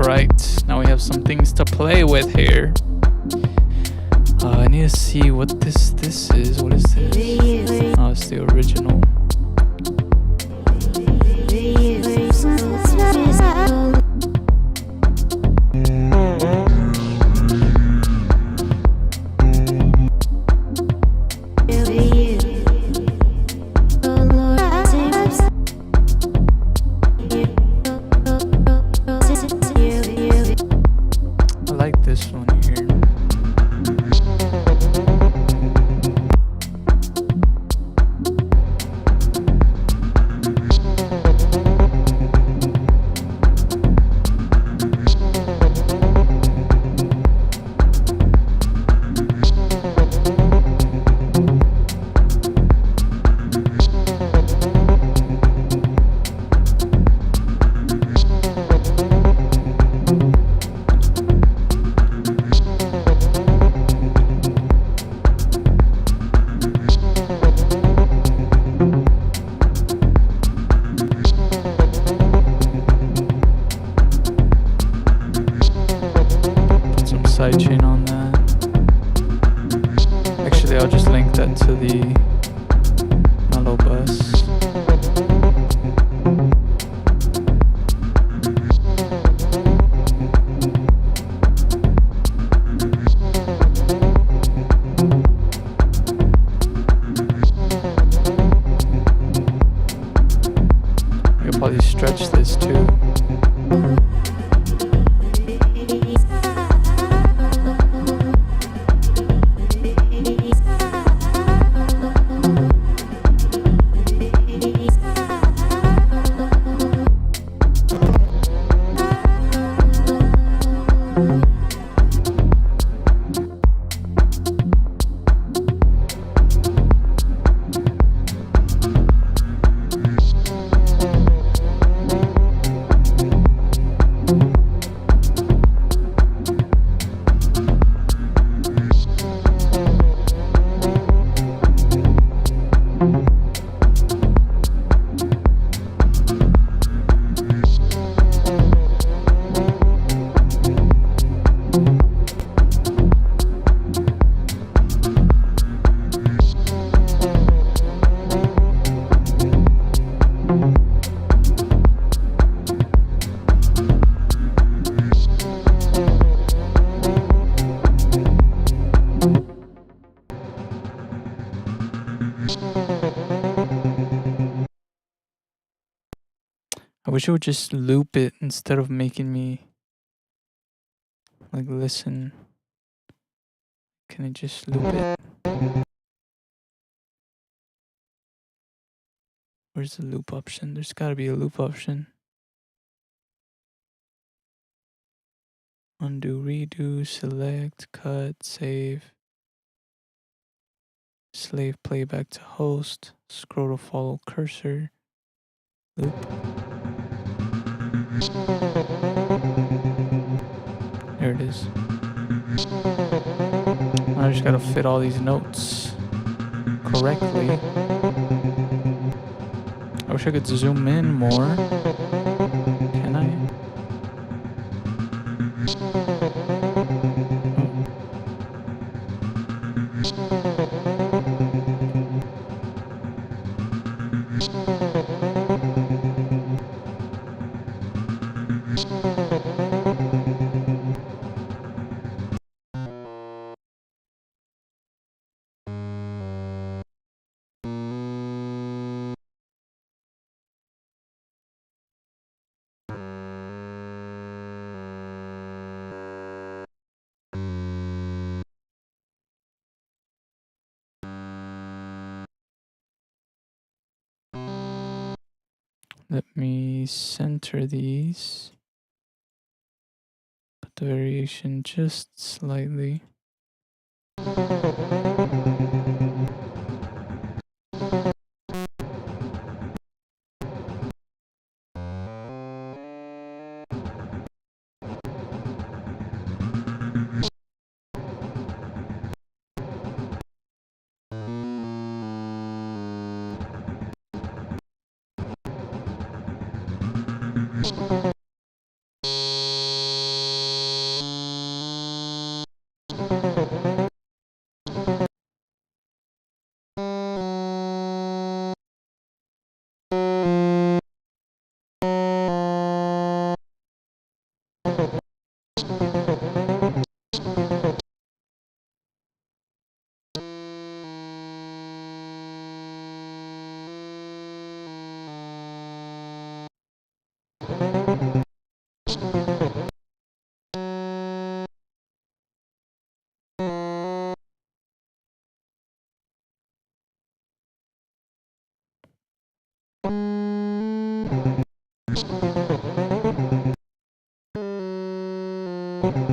[SPEAKER 1] Right, now we have some things to play with here. I need to see what this is. What is this? Oh, it's the original. I like this one here. Sidechain on that. Actually, I'll just link that to the mellow bus. I could probably stretch this too. I wish it would just loop it instead of making me like listen. Can it just loop it? Where's the loop option? There's gotta be a loop option. Undo, redo, select, cut, save. Slave playback to host. Scroll to follow cursor. Loop. There it is. I just gotta fit all these notes correctly. I wish I could zoom in more. Can I? Let me center these. Put the variation just slightly. Just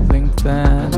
[SPEAKER 1] think that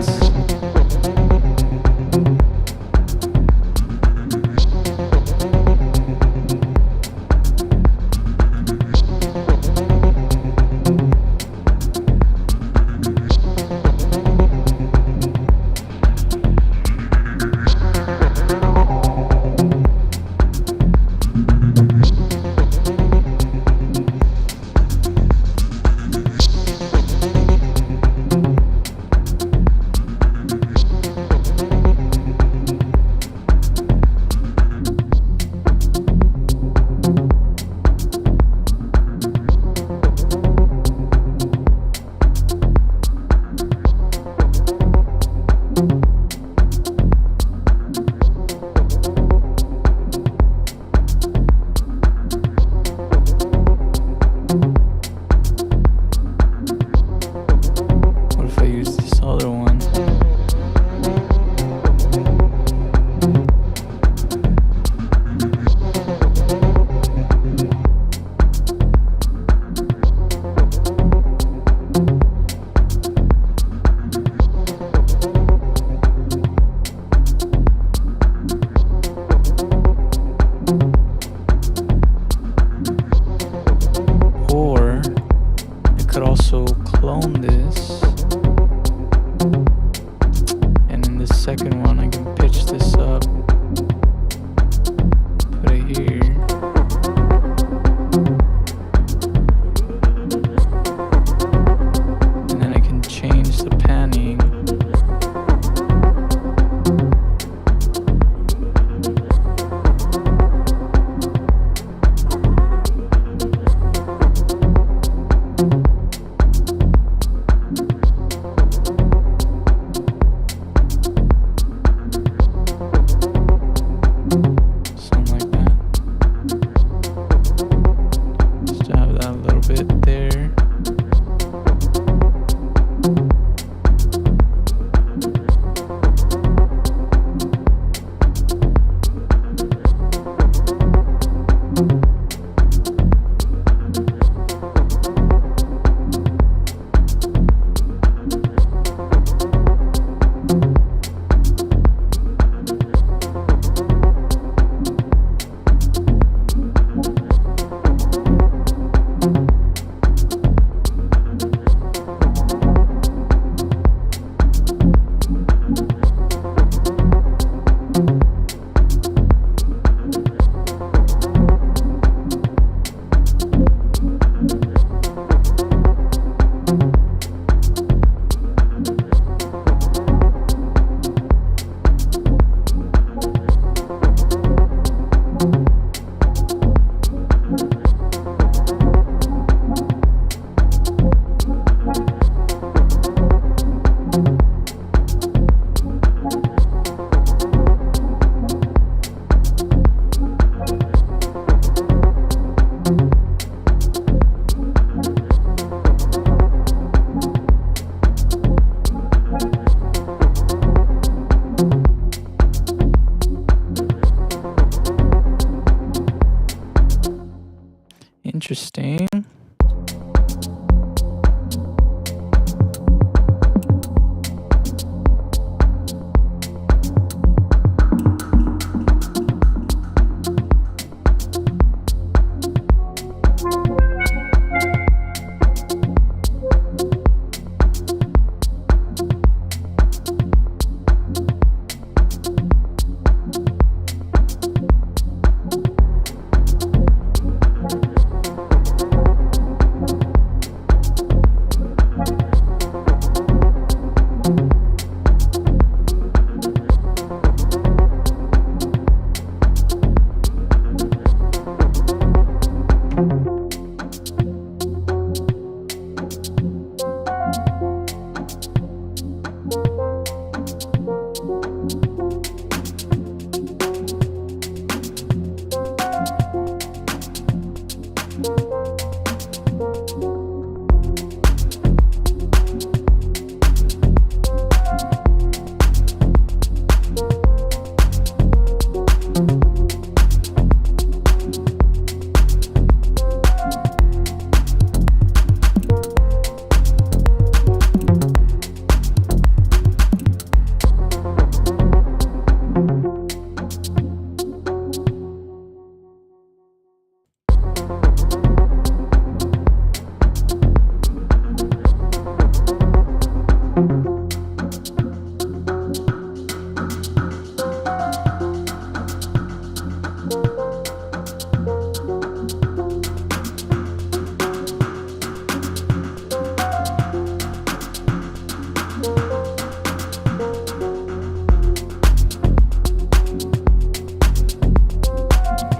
[SPEAKER 1] Interesting.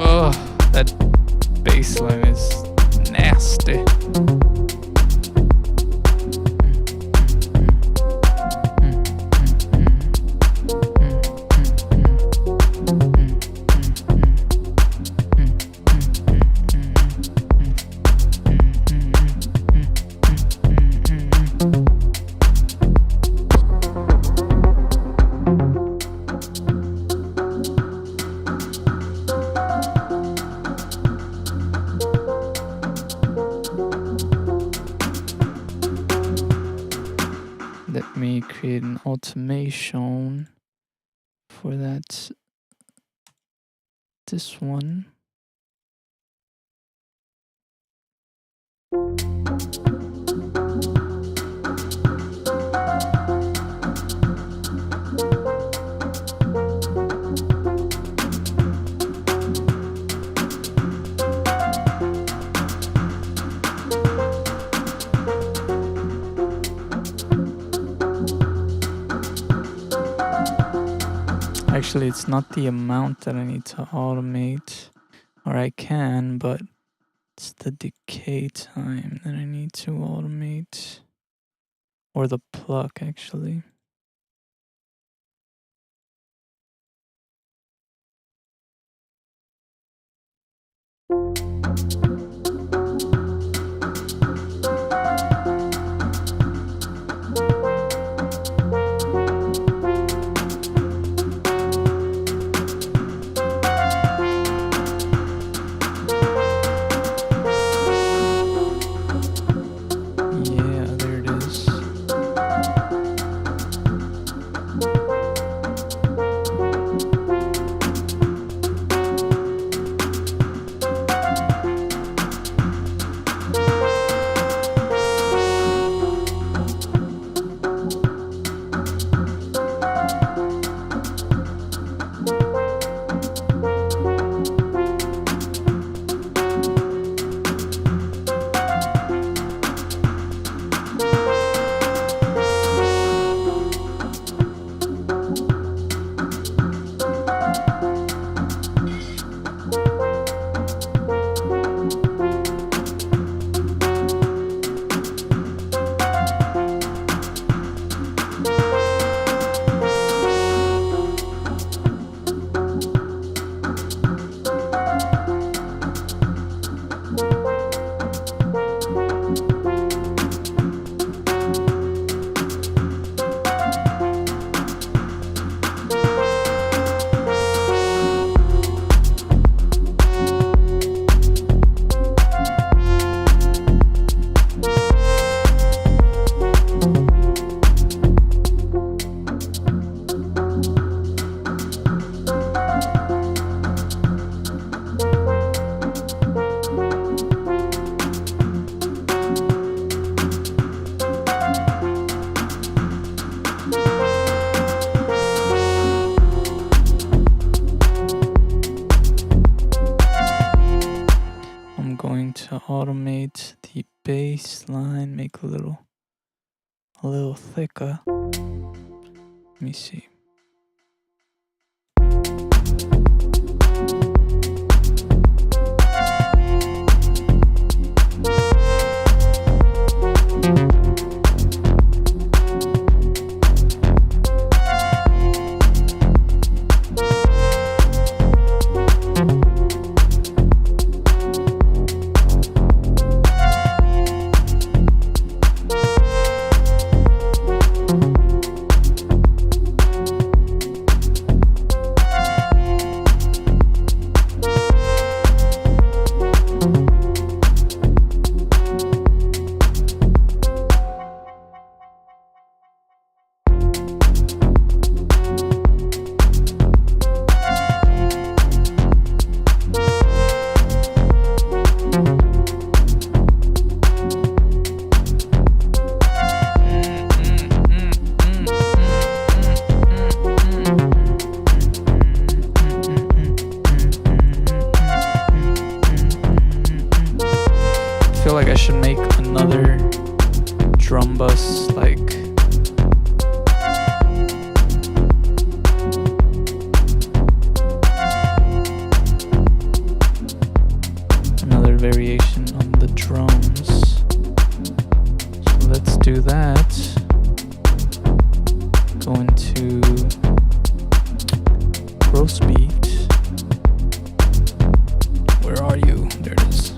[SPEAKER 1] Oh, that bass line is nasty. Let me create an automation for that. This one. Actually, it's not the amount that I need to automate, or I can, but it's the decay time that I need to automate, or the pluck actually. Yeah, there it is. going to automate the bass line, make a little thicker. Let me see. I feel like I should make another drum bus, like another variation on the drums. So let's do that. Go into gross beat. Where are you? There it is.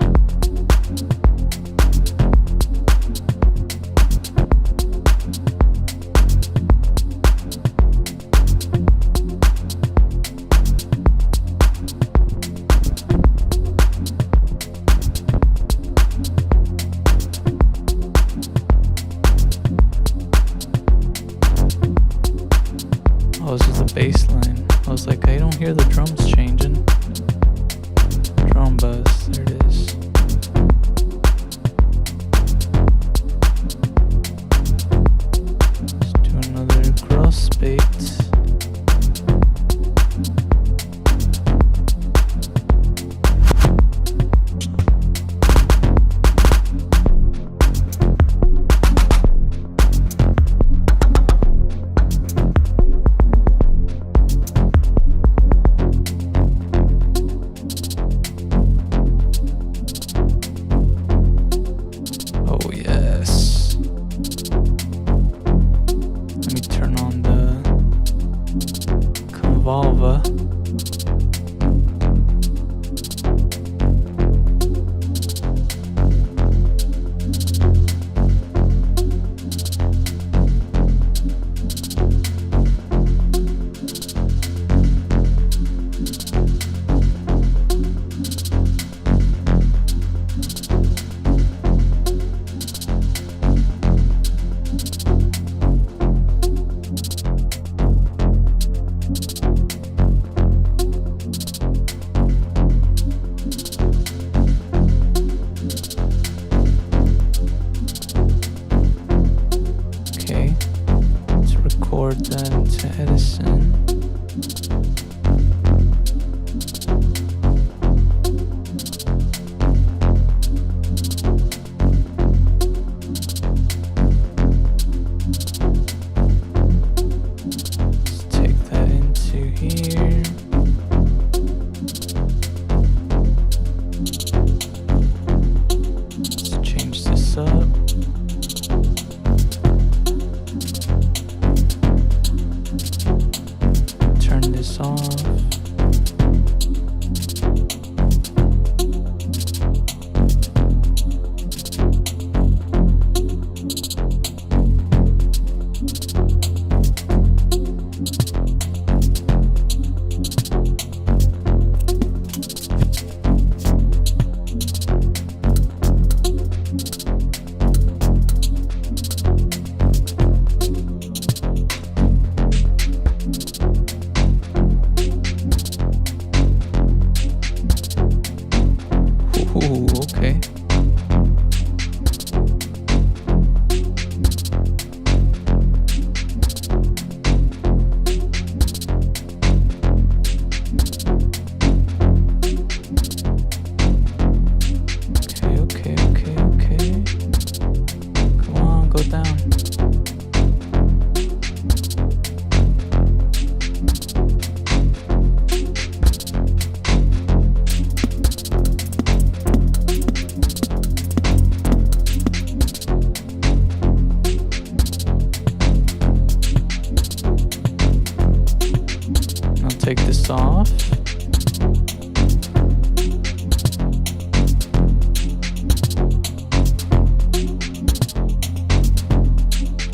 [SPEAKER 1] off.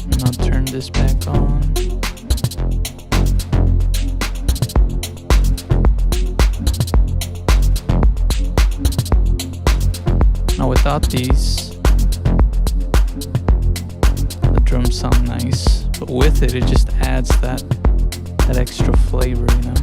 [SPEAKER 1] And I'll turn this back on. Now without these, the drums sound nice, but with it, it just adds that extra flavor, you know?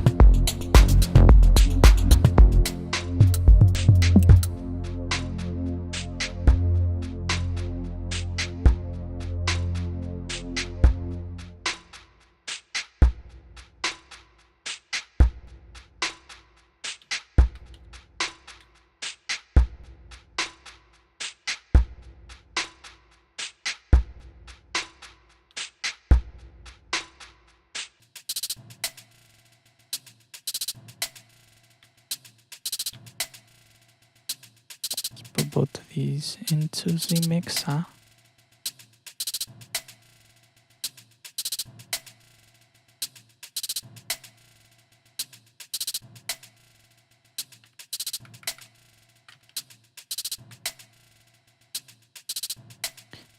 [SPEAKER 1] Put both of these into the mixer.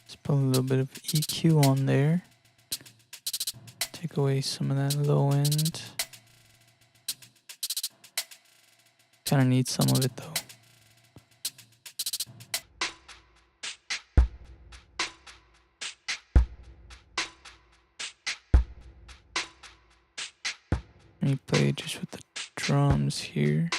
[SPEAKER 1] Let's put a little bit of EQ on there. Take away some of that low end. Kind of need some of it though. Let me play just with the drums here.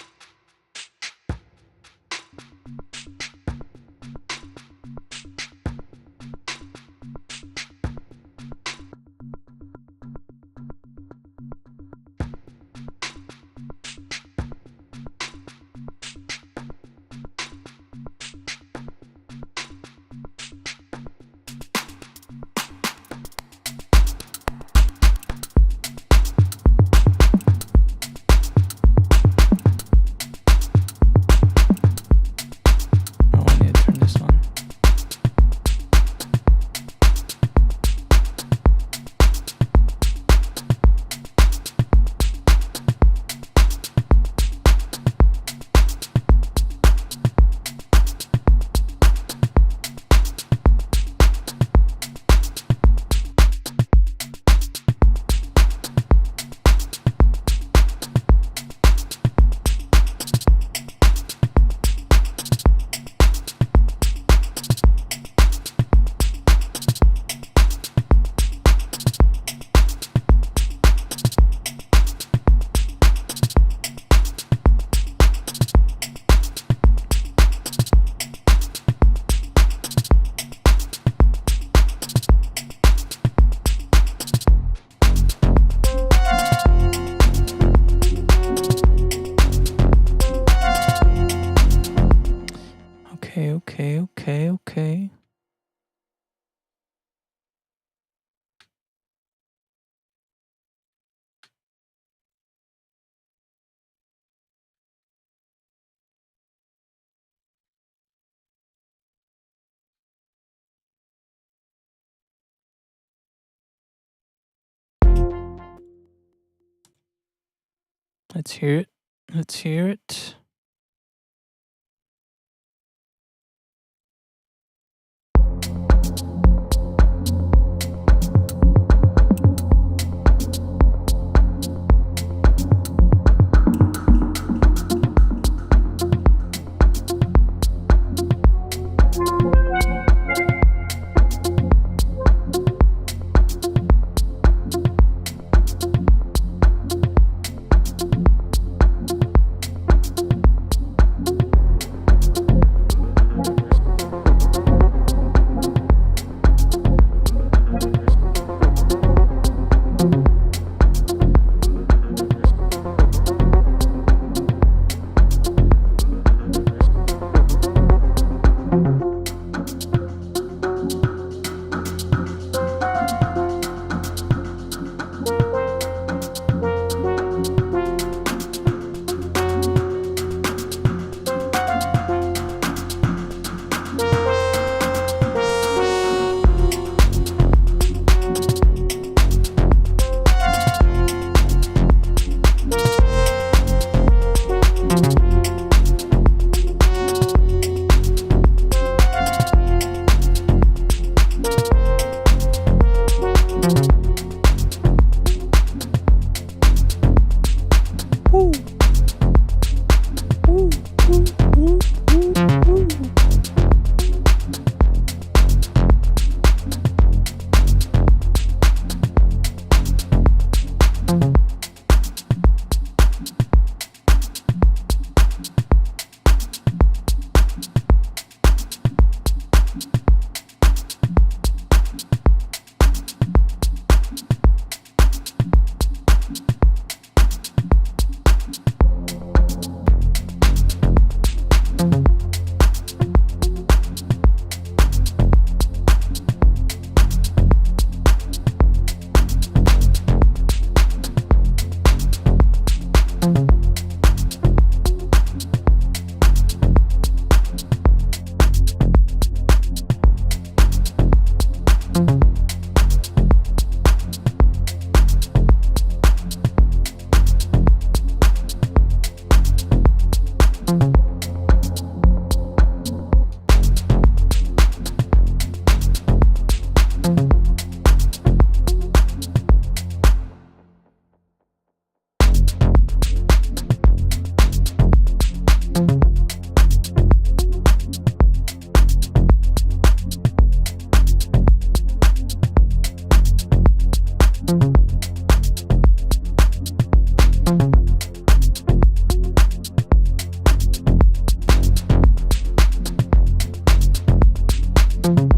[SPEAKER 1] Okay. Let's hear it. Let's hear it. Let's see.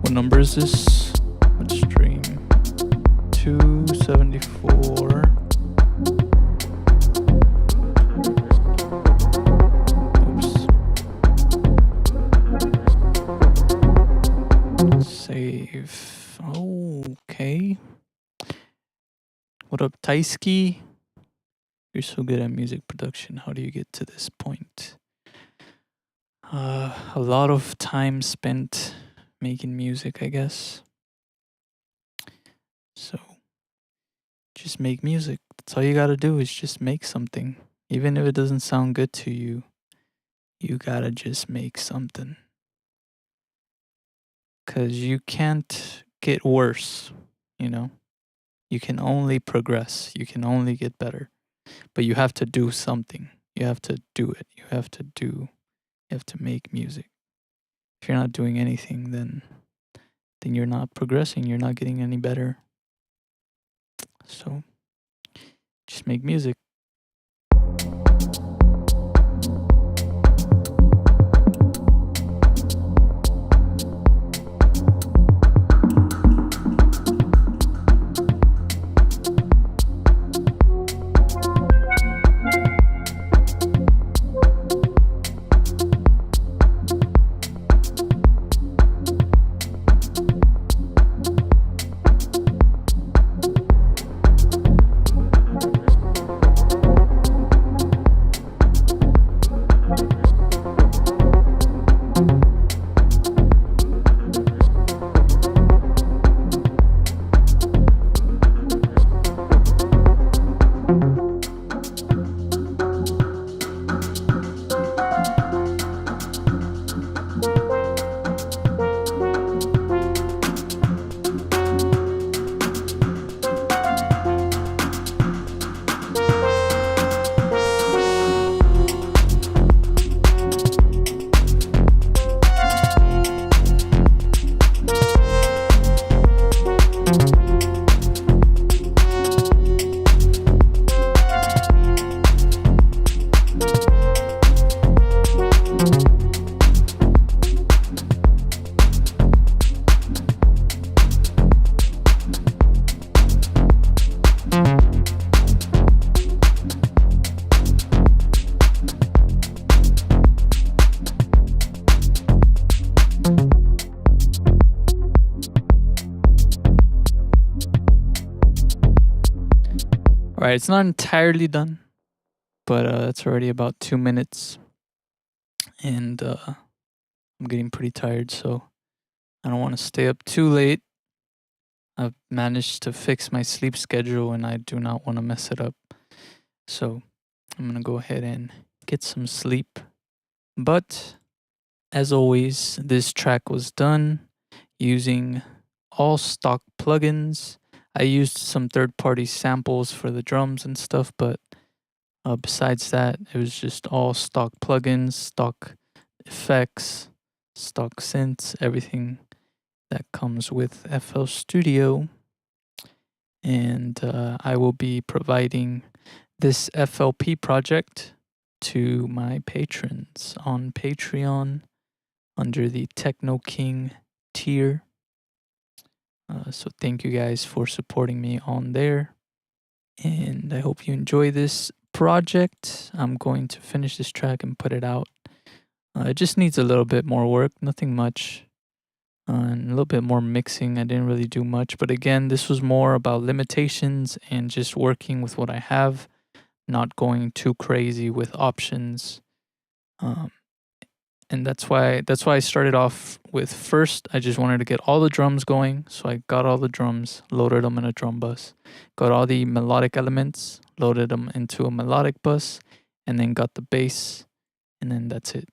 [SPEAKER 1] What number is this? What stream? 274. Oops. Save. Okay. What up, Taisky? You're so good at music production. How do you get to this point? A lot of time spent making music, I guess. So just make music. That's all you gotta do is just make something. Even if it doesn't sound good to you, you gotta just make something. Cause you can't get worse, you know? You can only progress. You can only get better. But you have to do something. You have to do it. You have to make music. If you're not doing anything, then you're not progressing. You're not getting any better. So just make music. All right, it's not entirely done, but it's already about 2 minutes, and I'm getting pretty tired, so I don't want to stay up too late. I've managed to fix my sleep schedule, and I do not want to mess it up. So I'm gonna go ahead and get some sleep. But as always, this track was done using all stock plugins. I used some third-party samples for the drums and stuff, but besides that, it was just all stock plugins, stock effects, stock synths, everything that comes with FL Studio. And I will be providing this FLP project to my patrons on Patreon under the Techno King tier. So thank you guys for supporting me on there. And I hope you enjoy this project. I'm going to finish this track and put it out It just needs a little bit more work, nothing much. And a little bit more mixing. I didn't really do much. But again, this was more about limitations and just working with what I have, not going too crazy with options. Um, and that's why I started off with first I just wanted to get all the drums going. So I got all the drums, loaded them in a drum bus, got all the melodic elements, loaded them into a melodic bus, and then got the bass, and then that's it.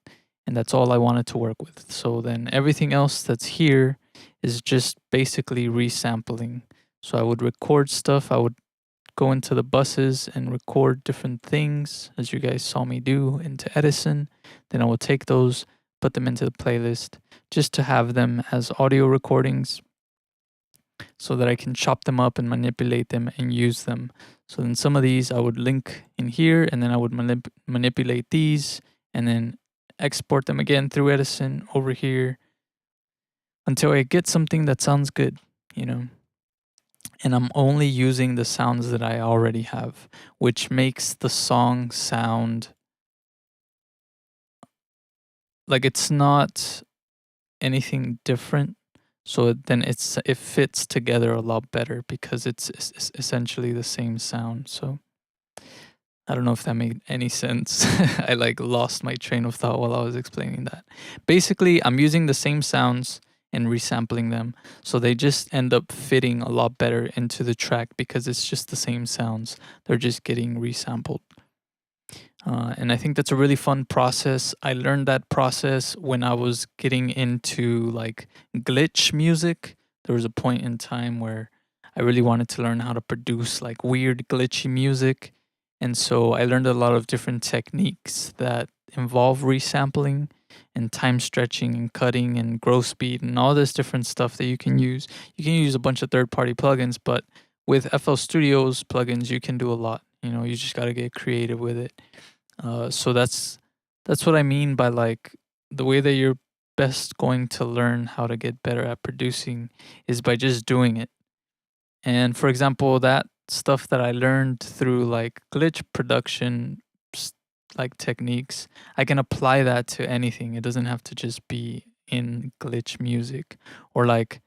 [SPEAKER 1] And that's all I wanted to work with. So then everything else that's here is just basically resampling. So I would record stuff, I would go into the buses and record different things, as you guys saw me do into Edison. Then I will take those, put them into the playlist, just to have them as audio recordings so that I can chop them up and manipulate them and use them. So then some of these I would link in here, and then I would manipulate these and then export them again through Edison over here until I get something that sounds good, you know. And I'm only using the sounds that I already have, which makes the song sound like it's not anything different. So then it fits together a lot better because it's essentially the same sound. So I don't know if that made any sense. I like lost my train of thought while I was explaining that. Basically, I'm using the same sounds and resampling them. So they just end up fitting a lot better into the track because it's just the same sounds. They're just getting resampled. And I think that's a really fun process. I learned that process when I was getting into like glitch music. There was a point in time where I really wanted to learn how to produce like weird glitchy music. And so I learned a lot of different techniques that involve resampling and time stretching and cutting and growth speed and all this different stuff that you can use. You can use a bunch of third-party plugins, but with FL Studio's plugins, you can do a lot. You know, you just got to get creative with it. So that's what I mean by like the way that you're best going to learn how to get better at producing is by just doing it. And for example, that stuff that I learned through like glitch production like techniques, I can apply that to anything. It doesn't have to just be in glitch music, or like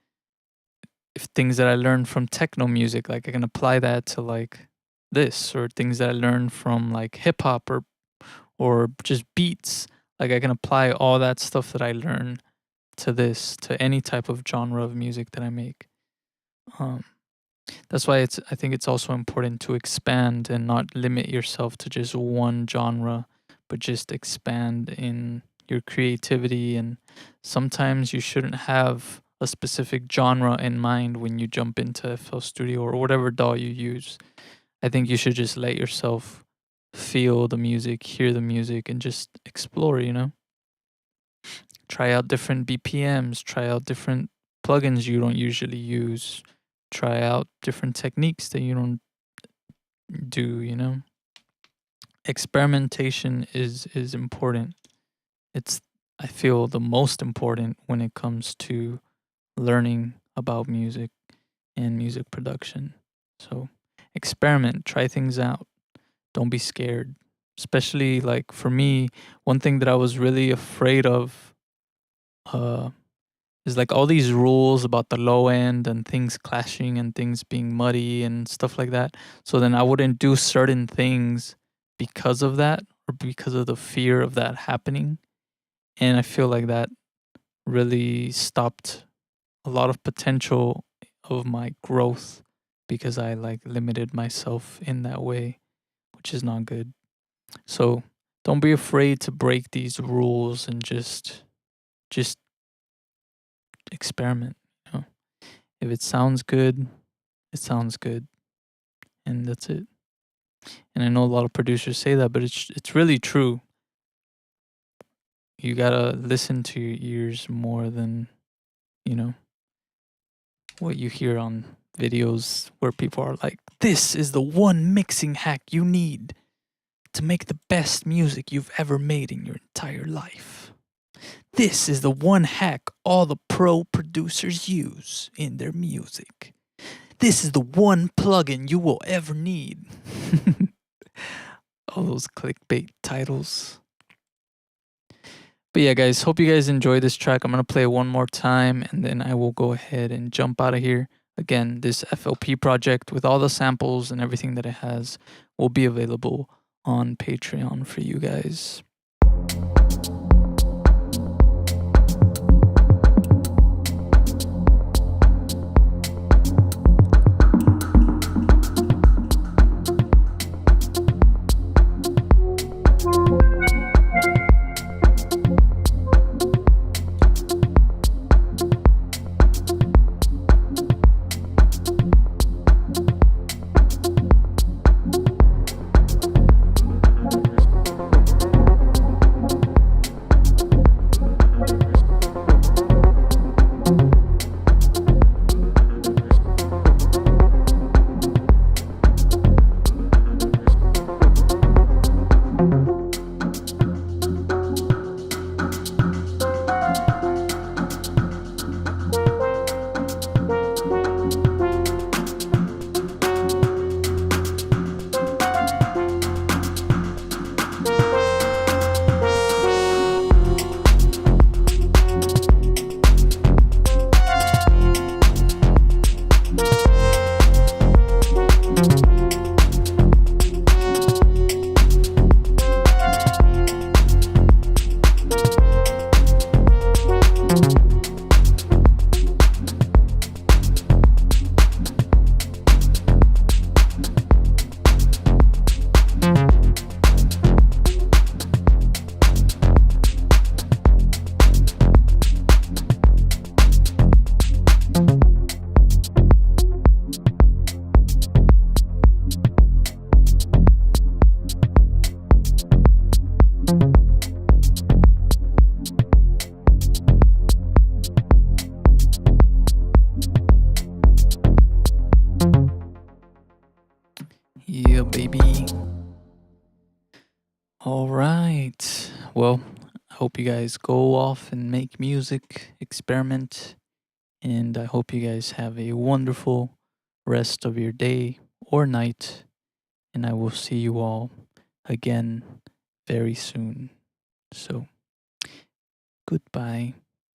[SPEAKER 1] if things that I learned from techno music, like I can apply that to like this, or things that I learned from like hip hop or just beats. Like I can apply all that stuff that I learn to this, to any type of genre of music that I make. Um, that's why I think it's also important to expand and not limit yourself to just one genre, but just expand in your creativity. And sometimes you shouldn't have a specific genre in mind when you jump into FL Studio or whatever DAW you use. I think you should just let yourself feel the music, hear the music, and just explore, you know? Try out different BPMs, try out different plugins you don't usually use, try out different techniques that you don't do, you know? Experimentation is important. It's, I feel, the most important when it comes to learning about music and music production. So experiment, try things out. Don't be scared. Especially like for me, one thing that I was really afraid of uh is like all these rules about the low end and things clashing and things being muddy and stuff like that. So then I wouldn't do certain things because of that, or because of the fear of that happening. And I feel like that really stopped a lot of potential of my growth because I like limited myself in that way, which is not good. So don't be afraid to break these rules and just experiment. You know? If it sounds good, it sounds good, and that's it. And I know a lot of producers say that, but it's really true. You gotta listen to your ears more than, you know, what you hear on videos where people are like, "This is the one mixing hack you need to make the best music you've ever made in your entire life. This is the one hack all the pro producers use in their music. This is the one plugin you will ever need." All those clickbait titles. But yeah, guys, hope you guys enjoy this track. I'm going to play it one more time and then I will go ahead and jump out of here. Again, this FLP project with all the samples and everything that it has will be available on Patreon for you guys. Yeah, baby. All right. Well, I hope you guys go off and make music, experiment, and I hope you guys have a wonderful rest of your day or night. And I will see you all again very soon. So, goodbye.